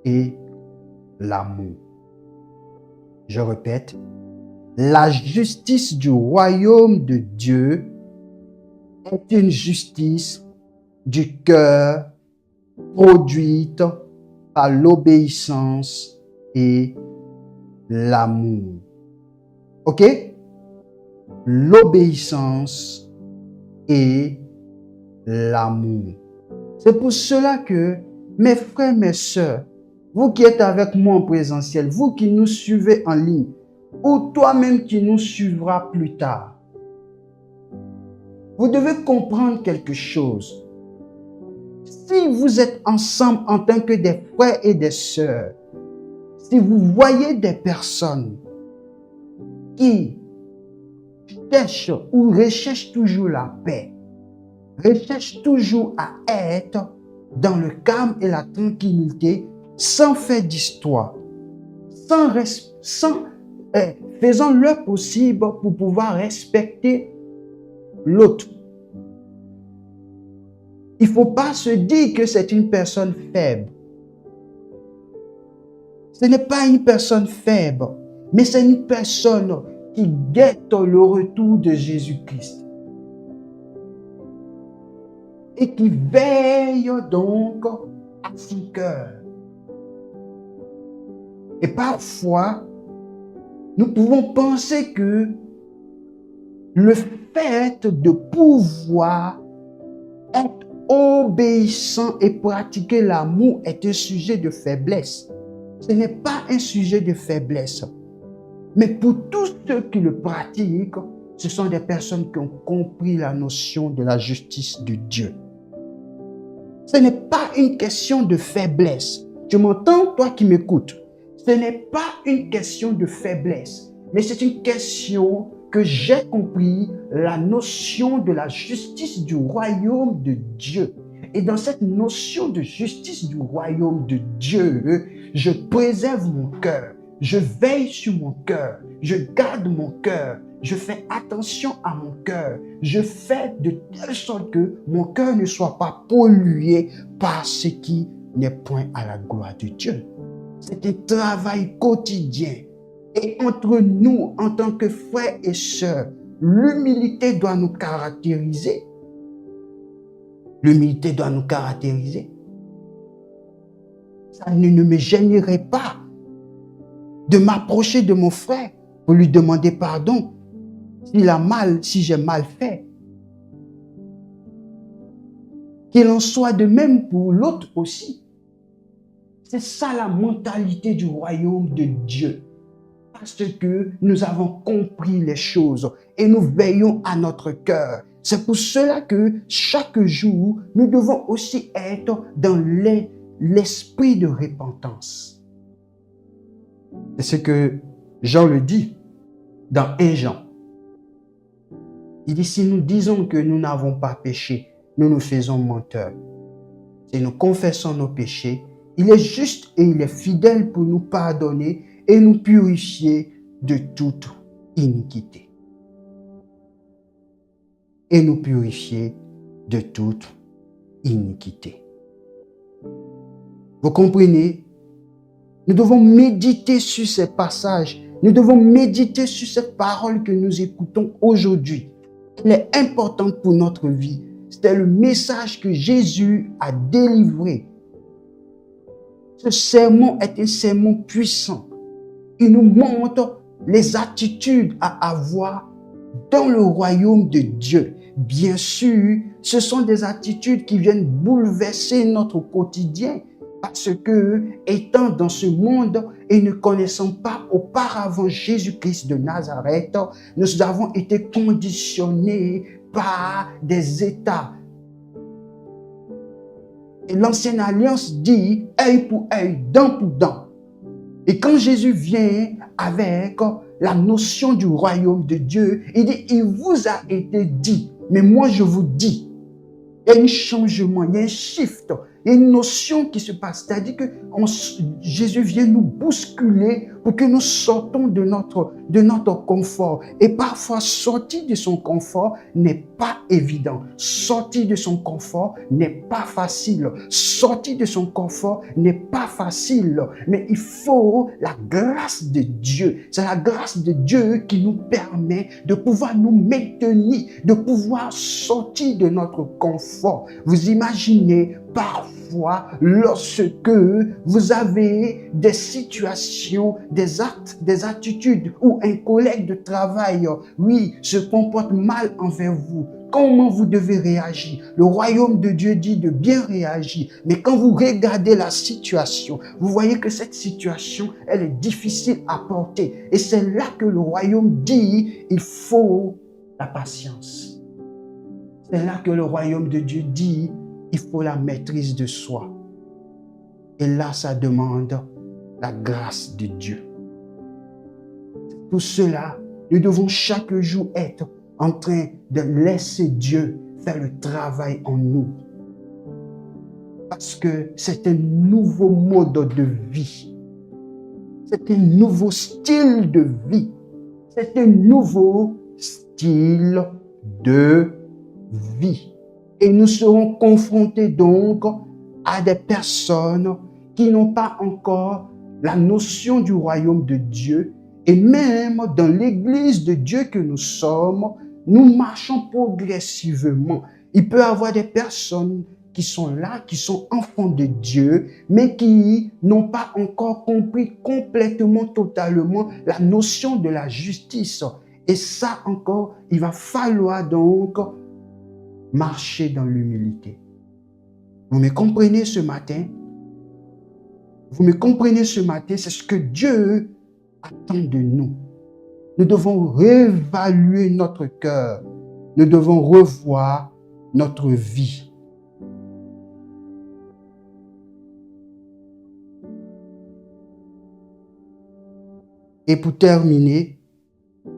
S1: et l'amour. Je répète, la justice du royaume de Dieu est une justice du cœur produite par l'obéissance et l'amour. Ok? L'obéissance et l'amour. C'est pour cela que, mes frères, mes sœurs, vous qui êtes avec moi en présentiel, vous qui nous suivez en ligne, ou toi-même qui nous suivras plus tard, vous devez comprendre quelque chose. Si vous êtes ensemble en tant que des frères et des sœurs, si vous voyez des personnes qui cherchent ou recherchent toujours la paix, recherchent toujours à être dans le calme et la tranquillité, sans faire d'histoire, faisant le possible pour pouvoir respecter l'autre. Il ne faut pas se dire que c'est une personne faible. Ce n'est pas une personne faible, mais c'est une personne qui guette le retour de Jésus-Christ. Et qui veille donc à son cœur. Et parfois, nous pouvons penser que le fait de pouvoir être obéissant et pratiquer l'amour est un sujet de faiblesse. Ce n'est pas un sujet de faiblesse. Mais pour tous ceux qui le pratiquent, ce sont des personnes qui ont compris la notion de la justice de Dieu. Ce n'est pas une question de faiblesse. Tu m'entends, toi qui m'écoutes? Ce n'est pas une question de faiblesse, mais c'est une question que j'ai compris la notion de la justice du royaume de Dieu. Et dans cette notion de justice du royaume de Dieu, je préserve mon cœur, je veille sur mon cœur, je garde mon cœur, je fais attention à mon cœur, je fais de telle sorte que mon cœur ne soit pas pollué par ce qui n'est point à la gloire de Dieu. C'est un travail quotidien. Et entre nous, en tant que frères et sœurs, l'humilité doit nous caractériser. L'humilité doit nous caractériser. Ça ne me gênerait pas de m'approcher de mon frère pour lui demander pardon si j'ai mal fait. Qu'il en soit de même pour l'autre aussi. C'est ça la mentalité du royaume de Dieu. Parce que nous avons compris les choses et nous veillons à notre cœur. C'est pour cela que chaque jour, nous devons aussi être dans l'esprit de repentance. C'est ce que Jean le dit dans 1 Jean. Il dit, si nous disons que nous n'avons pas péché, nous nous faisons menteurs. Si nous confessons nos péchés, il est juste et il est fidèle pour nous pardonner et nous purifier de toute iniquité. Et nous purifier de toute iniquité. Vous comprenez? Nous devons méditer sur ces passages. Nous devons méditer sur cette parole que nous écoutons aujourd'hui. Elle est importante pour notre vie. C'est le message que Jésus a délivré. Ce sermon est un sermon puissant. Il nous montre les attitudes à avoir dans le royaume de Dieu. Bien sûr, ce sont des attitudes qui viennent bouleverser notre quotidien, Parce que, étant dans ce monde et ne connaissant pas auparavant Jésus-Christ de Nazareth, nous avons été conditionnés par des états. Et l'ancienne alliance dit œil pour œil, dent pour dent. Et quand Jésus vient avec la notion du royaume de Dieu, il dit, il vous a été dit, mais moi je vous dis. Il y a un changement, il y a un shift, il y a une notion qui se passe. C'est-à-dire que Jésus vient nous bousculer pour que nous sortons de notre confort. Et parfois, sortir de son confort n'est pas évident. Sortir de son confort n'est pas facile. Sortir de son confort n'est pas facile. Mais il faut la grâce de Dieu. C'est la grâce de Dieu qui nous permet de pouvoir nous maintenir, de pouvoir sortir de notre confort. Vous imaginez parfois lorsque vous avez des situations, des actes, des attitudes où un collègue de travail, oui, se comporte mal envers vous. Comment vous devez réagir? Le royaume de Dieu dit de bien réagir. Mais quand vous regardez la situation, vous voyez que cette situation, elle est difficile à porter. Et c'est là que le royaume dit, il faut la patience. C'est là que le royaume de Dieu dit, il faut la maîtrise de soi. Et là, ça demande la grâce de Dieu. Pour cela, nous devons chaque jour être en train de laisser Dieu faire le travail en nous. Parce que c'est un nouveau mode de vie. C'est un nouveau style de vie. C'est un nouveau style de vie. Et nous serons confrontés donc à des personnes qui n'ont pas encore la notion du royaume de Dieu. Et même dans l'église de Dieu que nous sommes, nous marchons progressivement. Il peut y avoir des personnes qui sont là, qui sont enfants de Dieu, mais qui n'ont pas encore compris complètement, totalement la notion de la justice. Et ça encore, il va falloir donc marcher dans l'humilité. Vous me comprenez ce matin? Vous me comprenez ce matin? C'est ce que Dieu attend de nous. Nous devons réévaluer notre cœur. Nous devons revoir notre vie. Et pour terminer,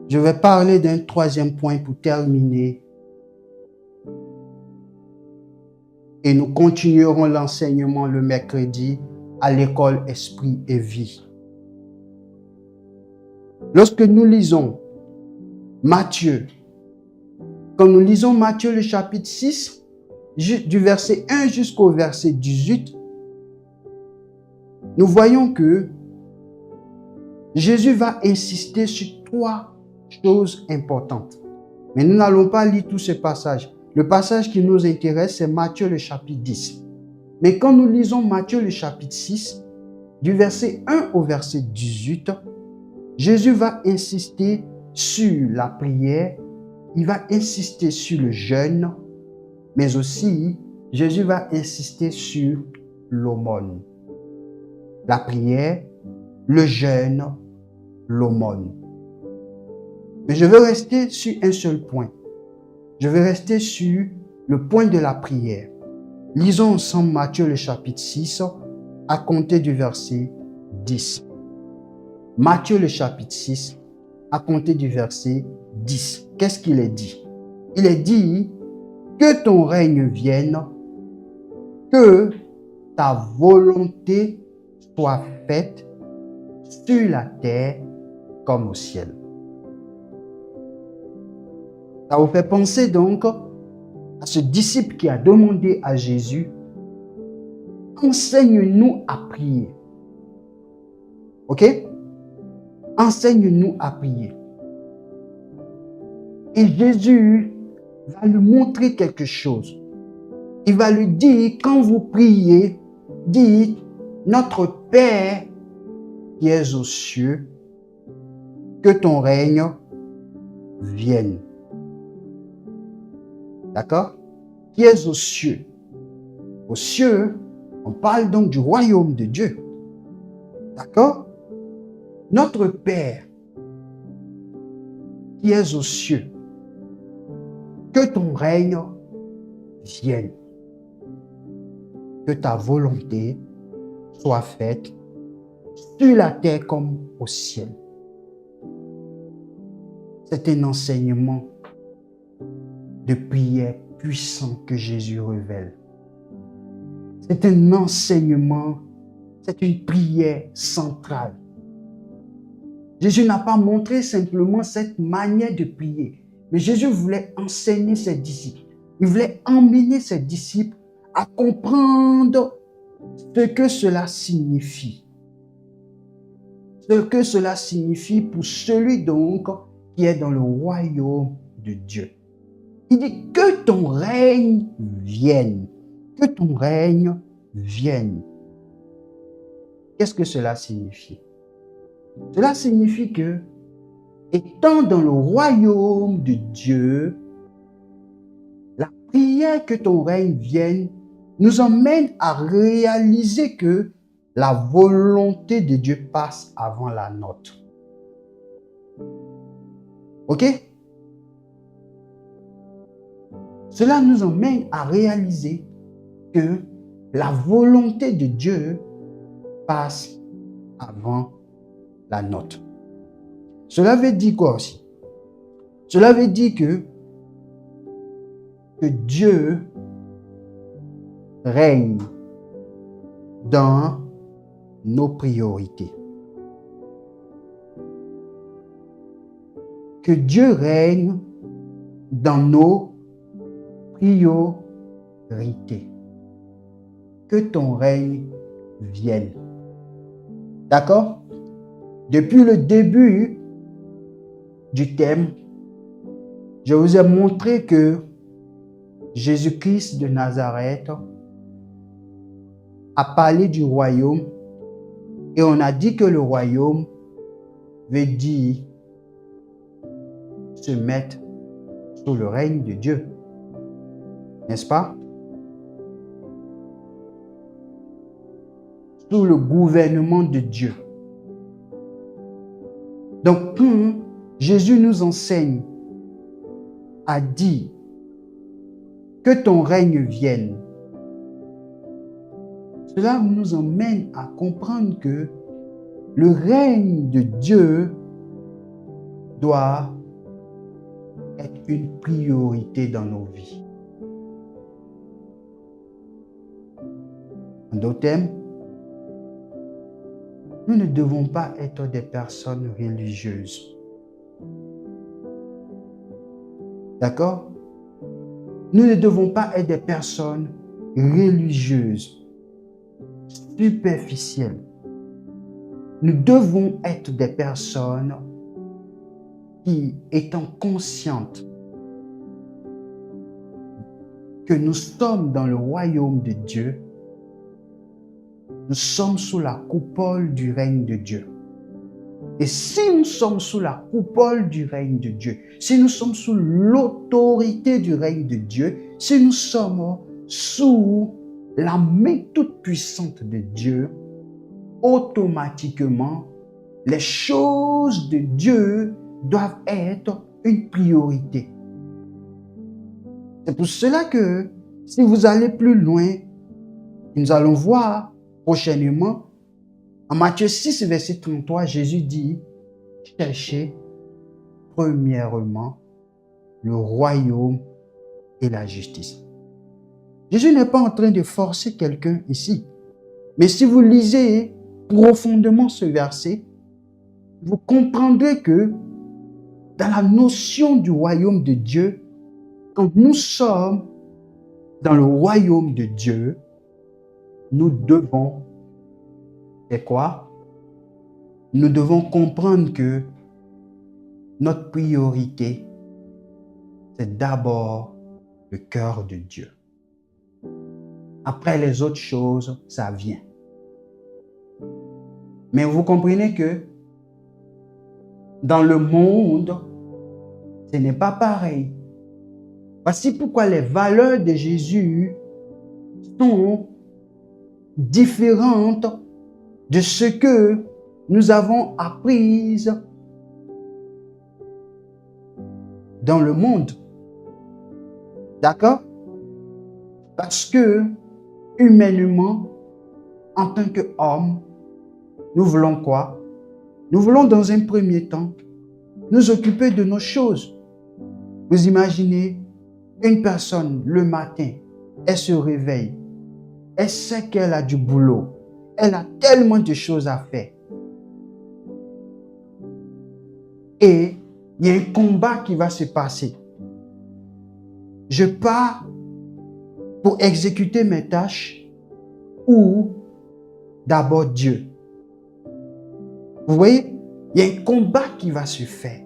S1: je vais parler d'un troisième point pour terminer. Et nous continuerons l'enseignement le mercredi à l'école Esprit et Vie. Lorsque nous lisons Matthieu, quand nous lisons Matthieu le chapitre 6, du verset 1 jusqu'au verset 18, nous voyons que Jésus va insister sur 3 choses importantes. Mais nous n'allons pas lire tous ces passages. Le passage qui nous intéresse, c'est Matthieu le chapitre 10. Mais quand nous lisons Matthieu le chapitre 6, du verset 1 au verset 18, Jésus va insister sur la prière, il va insister sur le jeûne, mais aussi Jésus va insister sur l'aumône. La prière, le jeûne, l'aumône. Mais je veux rester sur un seul point. Je vais rester sur le point de la prière. Lisons ensemble Matthieu le chapitre 6 à compter du verset 10. Matthieu le chapitre 6 à compter du verset 10. Qu'est-ce qu'il est dit? Il est dit que ton règne vienne, que ta volonté soit faite sur la terre comme au ciel. Ça vous fait penser donc à ce disciple qui a demandé à Jésus, enseigne-nous à prier. Ok? Enseigne-nous à prier. Et Jésus va lui montrer quelque chose. Il va lui dire, quand vous priez, dites, notre Père qui es aux cieux, que ton règne vienne. D'accord? Qui est aux cieux? Aux cieux, On parle donc du royaume de Dieu. D'accord? Notre Père, qui es aux cieux, que ton règne vienne, que ta volonté soit faite sur la terre comme au ciel. C'est un enseignement de prière puissant que Jésus révèle. C'est un enseignement, c'est une prière centrale. Jésus n'a pas montré simplement cette manière de prier, mais Jésus voulait enseigner ses disciples. Il voulait emmener ses disciples à comprendre ce que cela signifie. Ce que cela signifie pour celui donc qui est dans le royaume de Dieu. Il dit que ton règne vienne. Que ton règne vienne. Qu'est-ce que cela signifie? Cela signifie que, étant dans le royaume de Dieu, la prière que ton règne vienne nous emmène à réaliser que la volonté de Dieu passe avant la nôtre. Ok? Cela nous emmène à réaliser que la volonté de Dieu passe avant la nôtre. Cela veut dire quoi aussi? Cela veut dire que Dieu règne dans nos priorités. Que Dieu règne dans nos priorités. Que ton règne vienne. D'accord? Depuis le début du thème, je vous ai montré que Jésus-Christ de Nazareth a parlé du royaume et on a dit que le royaume veut dire se mettre sous le règne de Dieu. N'est-ce pas? Sous le gouvernement de Dieu. Donc, Jésus nous enseigne à dire que ton règne vienne. Cela nous emmène à comprendre que le règne de Dieu doit être une priorité dans nos vies. En d'autres termes, nous ne devons pas être des personnes religieuses. D'accord? Nous ne devons pas être des personnes religieuses, superficielles. Nous devons être des personnes qui, étant conscientes que nous sommes dans le royaume de Dieu, nous sommes sous la coupole du règne de Dieu. Et si nous sommes sous la coupole du règne de Dieu, si nous sommes sous l'autorité du règne de Dieu, si nous sommes sous la main toute puissante de Dieu, automatiquement, les choses de Dieu doivent être une priorité. C'est pour cela que si vous allez plus loin, nous allons voir prochainement, en Matthieu 6, verset 33, Jésus dit, cherchez premièrement le royaume et la justice. Jésus n'est pas en train de forcer quelqu'un ici. Mais si vous lisez profondément ce verset, vous comprendrez que dans la notion du royaume de Dieu, quand nous sommes dans le royaume de Dieu, nous devons, c'est quoi? Nous devons comprendre que notre priorité, c'est d'abord le cœur de Dieu. Après les autres choses, ça vient. Mais vous comprenez que dans le monde, ce n'est pas pareil. Voici pourquoi les valeurs de Jésus sont différente de ce que nous avons appris dans le monde. D'accord? Parce que, humainement, en tant qu'homme, nous voulons quoi? Nous voulons dans un premier temps nous occuper de nos choses. Vous imaginez une personne le matin, elle se réveille, elle sait qu'elle a du boulot, elle a tellement de choses à faire. Et il y a un combat qui va se passer. Je pars pour exécuter mes tâches ou d'abord Dieu. Vous voyez, il y a un combat qui va se faire.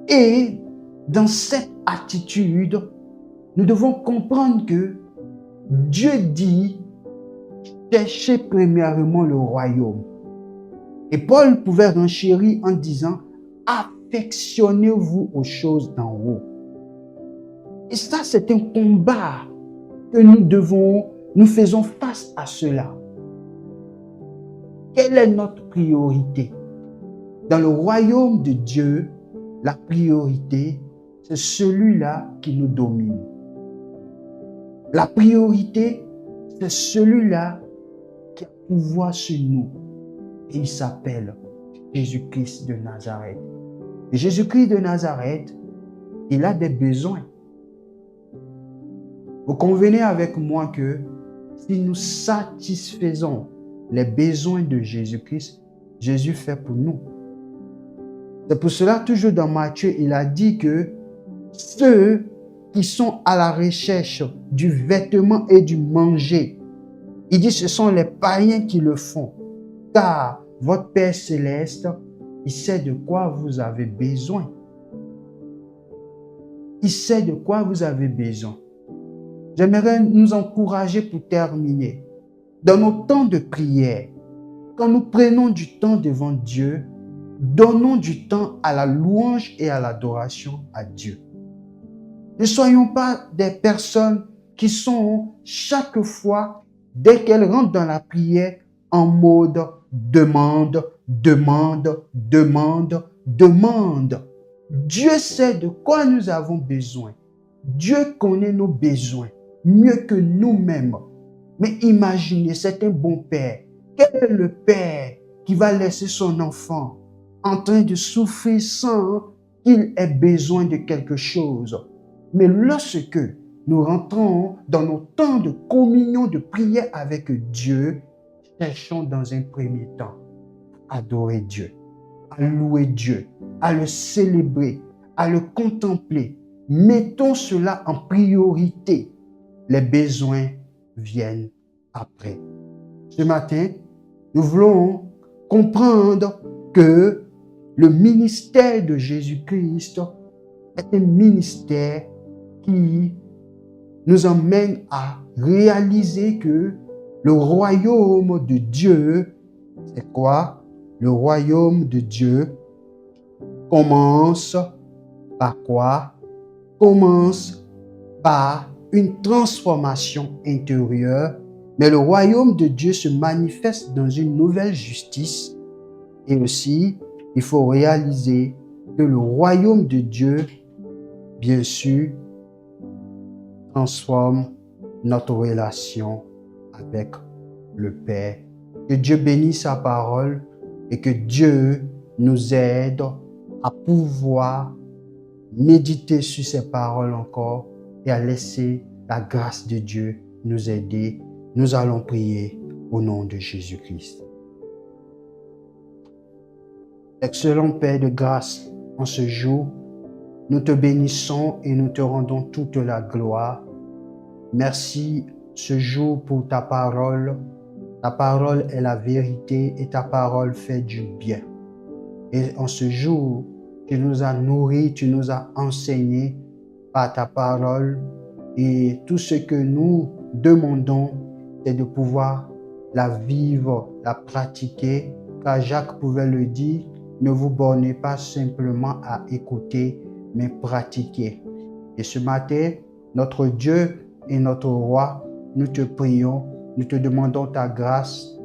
S1: Et dans cette attitude, nous devons comprendre que Dieu dit « Cherchez premièrement le royaume ». Et Paul pouvait renchérir en disant « Affectionnez-vous aux choses d'en haut ». Et ça, c'est un combat que nous faisons face à cela. Quelle est notre priorité? Dans le royaume de Dieu, la priorité, c'est celui-là qui nous domine. La priorité, c'est celui-là qui a pouvoir sur nous. Et il s'appelle Jésus-Christ de Nazareth. Et Jésus-Christ de Nazareth, il a des besoins. Vous convenez avec moi que si nous satisfaisons les besoins de Jésus-Christ, Jésus fait pour nous. C'est pour cela, toujours dans Matthieu, il a dit que ceux qui sont à la recherche du vêtement et du manger, il dit ce sont les païens qui le font. Car votre Père céleste, il sait de quoi vous avez besoin. Il sait de quoi vous avez besoin. J'aimerais nous encourager pour terminer. Dans nos temps de prière, quand nous prenons du temps devant Dieu, donnons du temps à la louange et à l'adoration à Dieu. Ne soyons pas des personnes qui sont chaque fois, dès qu'elles rentrent dans la prière, en mode demande, demande, demande, demande. Dieu sait de quoi nous avons besoin. Dieu connaît nos besoins mieux que nous-mêmes. Mais imaginez, c'est un bon père. Quel est le père qui va laisser son enfant en train de souffrir sans qu'il ait besoin de quelque chose? Mais lorsque nous rentrons dans nos temps de communion, de prière avec Dieu, cherchons dans un premier temps à adorer Dieu, à louer Dieu, à le célébrer, à le contempler. Mettons cela en priorité. Les besoins viennent après. Ce matin, nous voulons comprendre que le ministère de Jésus-Christ est un ministère qui nous emmène à réaliser que le royaume de Dieu, c'est quoi? Le royaume de Dieu commence par quoi? Commence par une transformation intérieure, mais le royaume de Dieu se manifeste dans une nouvelle justice. Et aussi, il faut réaliser que le royaume de Dieu, bien sûr, transforme notre relation avec le Père. Que Dieu bénisse sa parole et que Dieu nous aide à pouvoir méditer sur ses paroles encore et à laisser la grâce de Dieu nous aider. Nous allons prier au nom de Jésus-Christ. Excellent Père de grâce, en ce jour, nous te bénissons et nous te rendons toute la gloire. Merci ce jour pour ta parole. Ta parole est la vérité et ta parole fait du bien. Et en ce jour, tu nous as nourris, tu nous as enseigné par ta parole. Et tout ce que nous demandons, c'est de pouvoir la vivre, la pratiquer. Car Jacques pouvait le dire, ne vous bornez pas simplement à écouter, mais pratiquer. Et ce matin, notre Dieu et notre Roi, nous te prions Nous te demandons ta grâce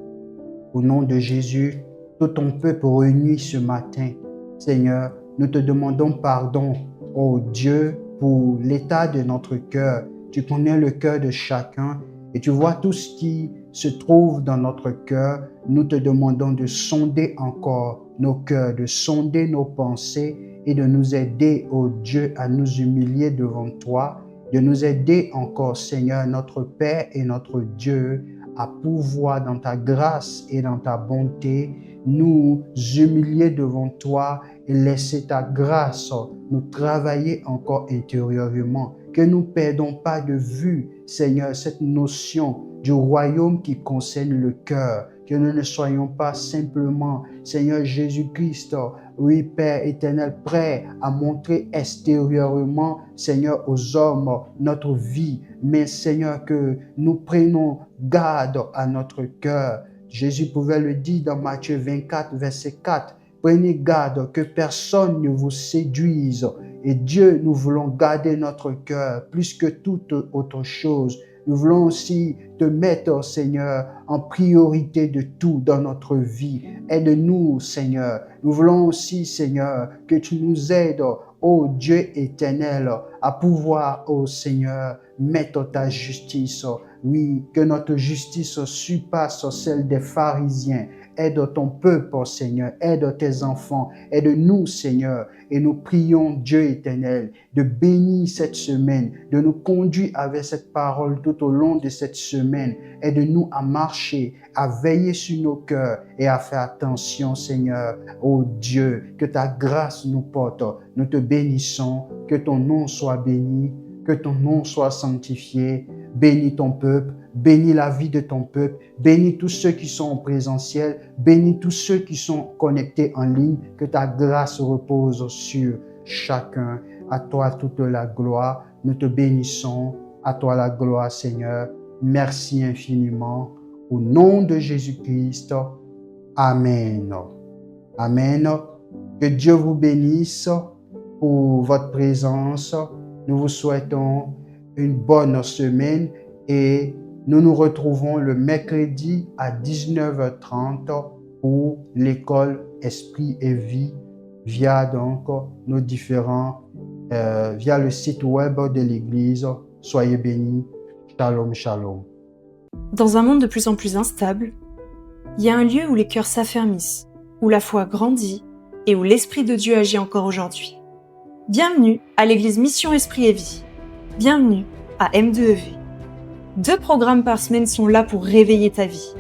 S1: au nom de Jésus, tout ton peuple réuni ce matin. Seigneur, nous te demandons pardon, ô Dieu, pour l'état de notre cœur. Tu connais le cœur de chacun et tu vois tout ce qui se trouve dans notre cœur. Nous te demandons de sonder encore nos cœurs, de sonder nos pensées et de nous aider, ô Dieu, à nous humilier devant toi, de nous aider encore, Seigneur, notre Père et notre Dieu, à pouvoir dans ta grâce et dans ta bonté nous humilier devant toi et laisser ta grâce nous travailler encore intérieurement. Que nous ne perdons pas de vue, Seigneur, cette notion du royaume qui concerne le cœur. Que nous ne soyons pas simplement, Seigneur Jésus-Christ, oui, Père éternel, prêt à montrer extérieurement, Seigneur, aux hommes notre vie, mais Seigneur, que nous prenons garde à notre cœur. Jésus pouvait le dire dans Matthieu 24, verset 4. Prenez garde que personne ne vous séduise. Et Dieu, nous voulons garder notre cœur plus que toute autre chose. Nous voulons aussi te mettre, Seigneur, en priorité de tout dans notre vie. Aide-nous, Seigneur. Nous voulons aussi, Seigneur, que tu nous aides, ô Dieu éternel, à pouvoir, ô Seigneur, mettre ta justice. Oui, que notre justice surpasse celle des pharisiens. Aide ton peuple, Seigneur. Aide tes enfants. Aide-nous, Seigneur. Et nous prions, Dieu éternel, de bénir cette semaine, de nous conduire avec cette parole tout au long de cette semaine. Aide-nous à marcher, à veiller sur nos cœurs et à faire attention, Seigneur. Ô Dieu, que ta grâce nous porte. Nous te bénissons. Que ton nom soit béni. Que ton nom soit sanctifié. Bénis ton peuple, bénis la vie de ton peuple, bénis tous ceux qui sont en présentiel, bénis tous ceux qui sont connectés en ligne, que ta grâce repose sur chacun. À toi toute la gloire, nous te bénissons, à toi la gloire Seigneur. Merci infiniment. Au nom de Jésus-Christ, Amen. Amen. Que Dieu vous bénisse pour votre présence. Nous vous souhaitons une bonne semaine et nous nous retrouvons le mercredi à 19h30 pour l'école Esprit et Vie via donc nos différents, via le site web de l'église. Soyez bénis. Shalom, shalom.
S3: Dans un monde de plus en plus instable, il y a un lieu où les cœurs s'affermissent, où la foi grandit et où l'Esprit de Dieu agit encore aujourd'hui. Bienvenue à l'église Mission Esprit et Vie. Bienvenue à M2EV. 2 programmes par semaine sont là pour réveiller ta vie.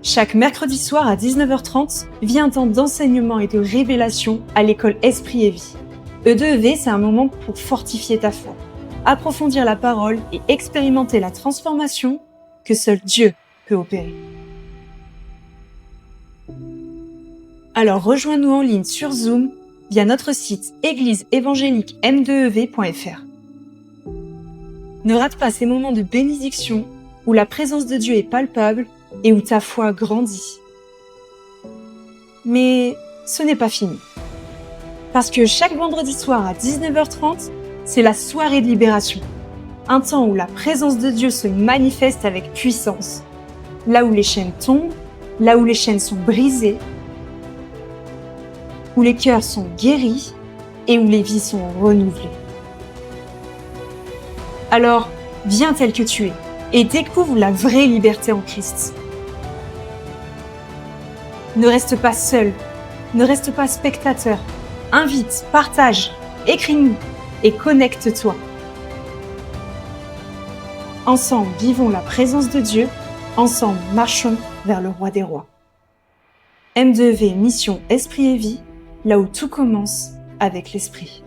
S3: Chaque mercredi soir à 19h30, vient un temps d'enseignement et de révélation à l'école Esprit et Vie. E2EV, c'est un moment pour fortifier ta foi, approfondir la parole et expérimenter la transformation que seul Dieu peut opérer. Alors rejoins-nous en ligne sur Zoom via notre site église-évangélique-m2ev.fr. Ne rate pas ces moments de bénédiction où la présence de Dieu est palpable et où ta foi grandit. Mais ce n'est pas fini. Parce que chaque vendredi soir à 19h30, c'est la soirée de libération. Un temps où la présence de Dieu se manifeste avec puissance. Là où les chaînes tombent, là où les chaînes sont brisées, où les cœurs sont guéris et où les vies sont renouvelées. Alors, viens tel que tu es et découvre la vraie liberté en Christ. Ne reste pas seul, ne reste pas spectateur. Invite, partage, écris-nous et connecte-toi. Ensemble, vivons la présence de Dieu. Ensemble, marchons vers le Roi des Rois. M2EV Mission Esprit et Vie, là où tout commence avec l'Esprit.